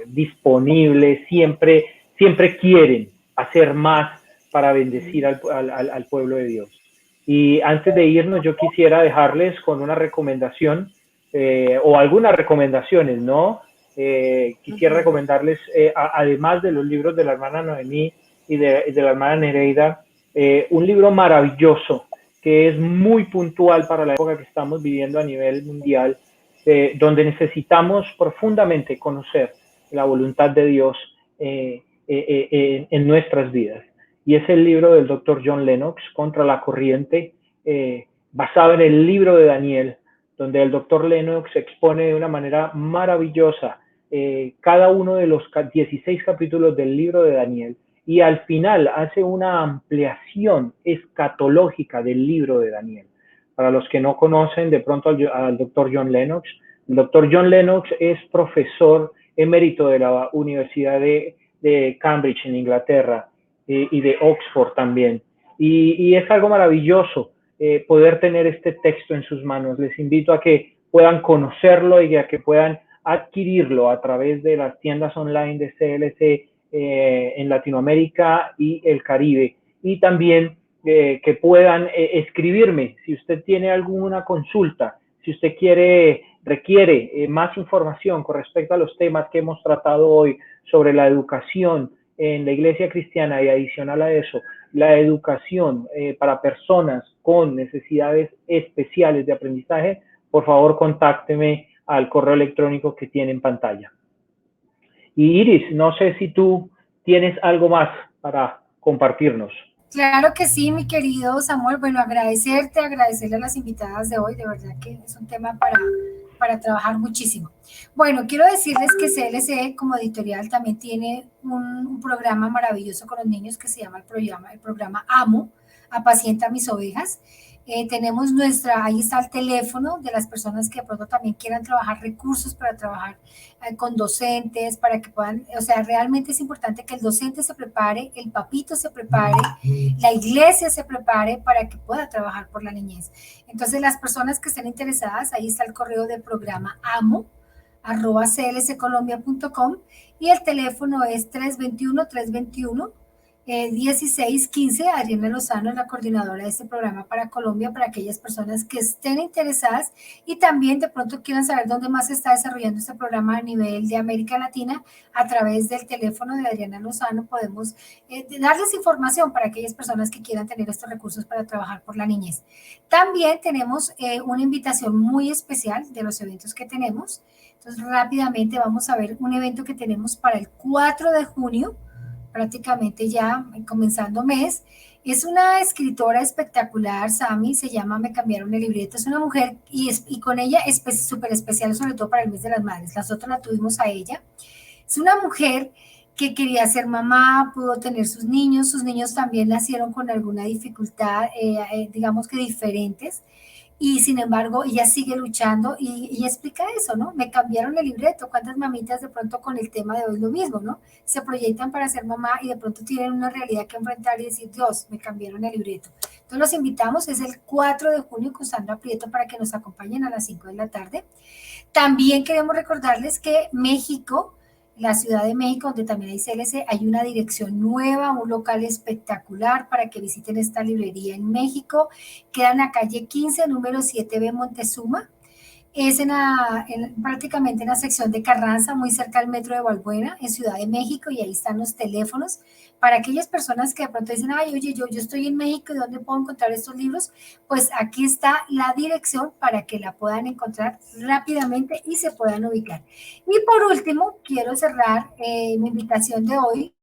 disponibles, siempre quieren hacer más para bendecir al pueblo de Dios. Y antes de irnos, yo quisiera dejarles con una recomendación o algunas recomendaciones, ¿no? Quisiera recomendarles, además de los libros de la hermana Noemí y de la hermana Nereida, un libro maravilloso que es muy puntual para la época que estamos viviendo a nivel mundial, donde necesitamos profundamente conocer la voluntad de Dios en nuestras vidas. Y es el libro del Dr. John Lennox, Contra la Corriente, basado en el libro de Daniel, donde el Dr. Lennox expone de una manera maravillosa cada uno de los 16 capítulos del libro de Daniel, y al final hace una ampliación escatológica del libro de Daniel. Para los que no conocen de pronto al Dr. John Lennox, el Dr. John Lennox es profesor emérito de la Universidad de Cambridge en Inglaterra y de Oxford también. Y es algo maravilloso poder tener este texto en sus manos. Les invito a que puedan conocerlo y a que puedan adquirirlo a través de las tiendas online de CLC en Latinoamérica y el Caribe. Y también que puedan escribirme si usted tiene alguna consulta, si usted requiere más información con respecto a los temas que hemos tratado hoy sobre la educación en la Iglesia Cristiana, y adicional a eso, la educación para personas con necesidades especiales de aprendizaje, por favor contácteme al correo electrónico que tiene en pantalla. Y Iris, no sé si tú tienes algo más para compartirnos. Claro que sí, mi querido Samuel. Bueno, agradecerle a las invitadas de hoy. De verdad que es un tema para trabajar muchísimo. Bueno, quiero decirles que CLC como editorial también tiene un programa maravilloso con los niños que se llama el programa AMO, Apacienta mis ovejas. Tenemos ahí está el teléfono de las personas que de pronto también quieran trabajar recursos para trabajar con docentes, para que puedan, o sea, realmente es importante que el docente se prepare, el papito se prepare, la iglesia se prepare para que pueda trabajar por la niñez. Entonces, las personas que estén interesadas, ahí está el correo del programa amo@clscolombia.com y el teléfono es 321-321. 1615, Adriana Lozano es la coordinadora de este programa para Colombia, para aquellas personas que estén interesadas y también de pronto quieran saber dónde más se está desarrollando este programa a nivel de América Latina. A través del teléfono de Adriana Lozano podemos darles información para aquellas personas que quieran tener estos recursos para trabajar por la niñez. También tenemos una invitación muy especial de los eventos que tenemos. Entonces rápidamente vamos a ver un evento que tenemos para el 4 de junio, prácticamente ya comenzando mes. Es una escritora espectacular, Sami, se llama Me cambiaron el libreto. Es una mujer y con ella es súper especial, sobre todo para el mes de las madres. Nosotros la tuvimos a ella. Es una mujer que quería ser mamá, pudo tener sus niños también nacieron con alguna dificultad, digamos que diferentes. Y sin embargo, ella sigue luchando y explica eso, ¿no? Me cambiaron el libreto. ¿Cuántas mamitas de pronto con el tema de hoy lo mismo, ¿no? Se proyectan para ser mamá y de pronto tienen una realidad que enfrentar y decir, Dios, me cambiaron el libreto. Entonces los invitamos, es el 4 de junio con Sandra Prieto para que nos acompañen a las 5 de la tarde. También queremos recordarles que México, la Ciudad de México, donde también hay CLC, hay una dirección nueva, un local espectacular para que visiten esta librería en México. Queda en la calle 15, número 7B Montezuma. Es prácticamente en la sección de Carranza, muy cerca al metro de Balbuena, en Ciudad de México, y ahí están los teléfonos para aquellas personas que de pronto dicen, ay, oye, yo estoy en México, ¿y dónde puedo encontrar estos libros? Pues aquí está la dirección para que la puedan encontrar rápidamente y se puedan ubicar. Y por último, quiero cerrar mi invitación de hoy.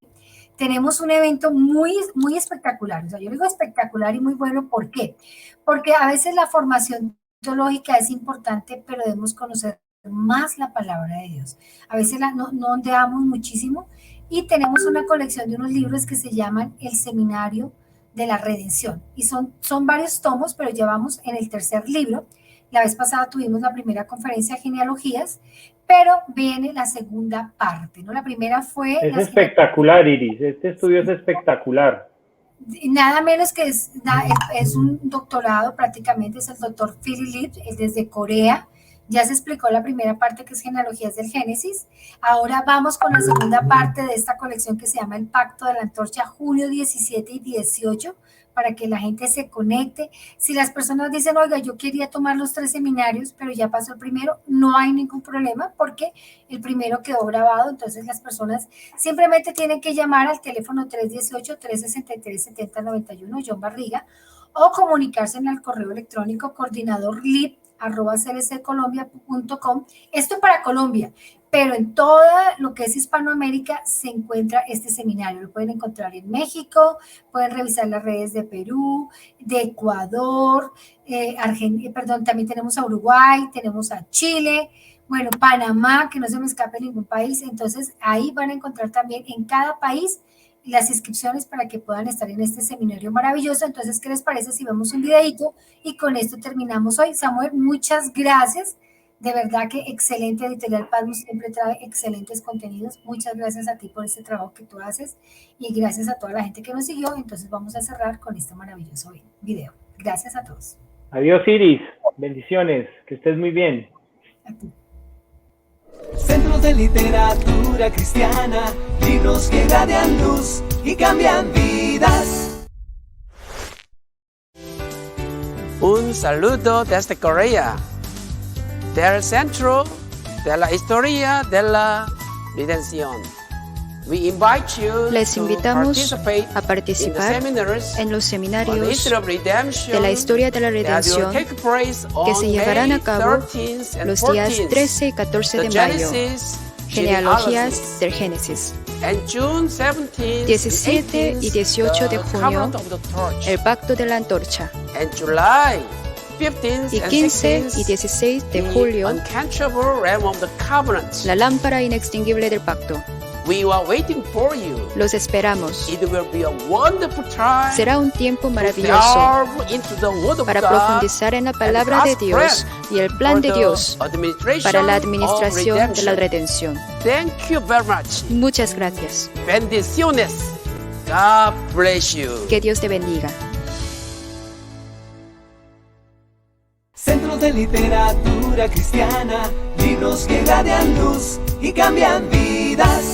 Tenemos un evento muy, muy espectacular. O sea, yo digo espectacular y muy bueno. ¿Por qué? Porque a veces la formación teológica es importante, pero debemos conocer más la palabra de Dios. A veces no ondeamos muchísimo y tenemos una colección de unos libros que se llaman El Seminario de la Redención y son varios tomos, pero ya vamos en el tercer libro. La vez pasada tuvimos la primera conferencia de genealogías, pero viene la segunda parte, ¿no? La primera fue... Es espectacular, Iris, este estudio es espectacular. Nada menos que es un doctorado prácticamente, es el doctor Philip, es desde Corea. Ya se explicó la primera parte, que es genealogías del Génesis. Ahora vamos con la segunda parte de esta colección que se llama El Pacto de la Antorcha, junio 17 y 18, para que la gente se conecte. Si las personas dicen, oiga, yo quería tomar los 3 seminarios, pero ya pasó el primero, no hay ningún problema porque el primero quedó grabado. Entonces las personas simplemente tienen que llamar al teléfono 318-363-7091, John Barriga, o comunicarse en el correo electrónico coordinadorlib@clscolombia.com. Esto para Colombia, pero en toda lo que es Hispanoamérica se encuentra este seminario. Lo pueden encontrar en México, pueden revisar las redes de Perú, de Ecuador, también tenemos a Uruguay, tenemos a Chile, bueno, Panamá, que no se me escape ningún país. Entonces ahí van a encontrar también en cada país las inscripciones para que puedan estar en este seminario maravilloso. Entonces, ¿qué les parece si vemos un videito? Y con esto terminamos hoy. Samuel, muchas gracias. De verdad que excelente. Editorial Patmos siempre trae excelentes contenidos. Muchas gracias a ti por este trabajo que tú haces y gracias a toda la gente que nos siguió. Entonces vamos a cerrar con este maravilloso video. Gracias a todos. Adiós, Iris. Bendiciones. Que estés muy bien. A ti. Centro de Literatura Cristiana, libros que irradian luz y cambian vidas. Un saludo desde Corea, del centro de la historia de la redención. Les invitamos a participar en los seminarios de la historia de la redención que se llevarán a cabo los días 13 y 14 de mayo. Genealogías del Génesis. 17 y 18 de junio, el Pacto de la Antorcha. Y 15 y 16 de julio, la lámpara inextinguible del pacto. Los esperamos. Será un tiempo maravilloso para profundizar en la palabra de Dios y el plan de Dios para la administración de la redención. Muchas gracias. Bendiciones. God bless you. Que Dios te bendiga. Centro de Literatura Cristiana, libros que irradian luz y cambian vidas.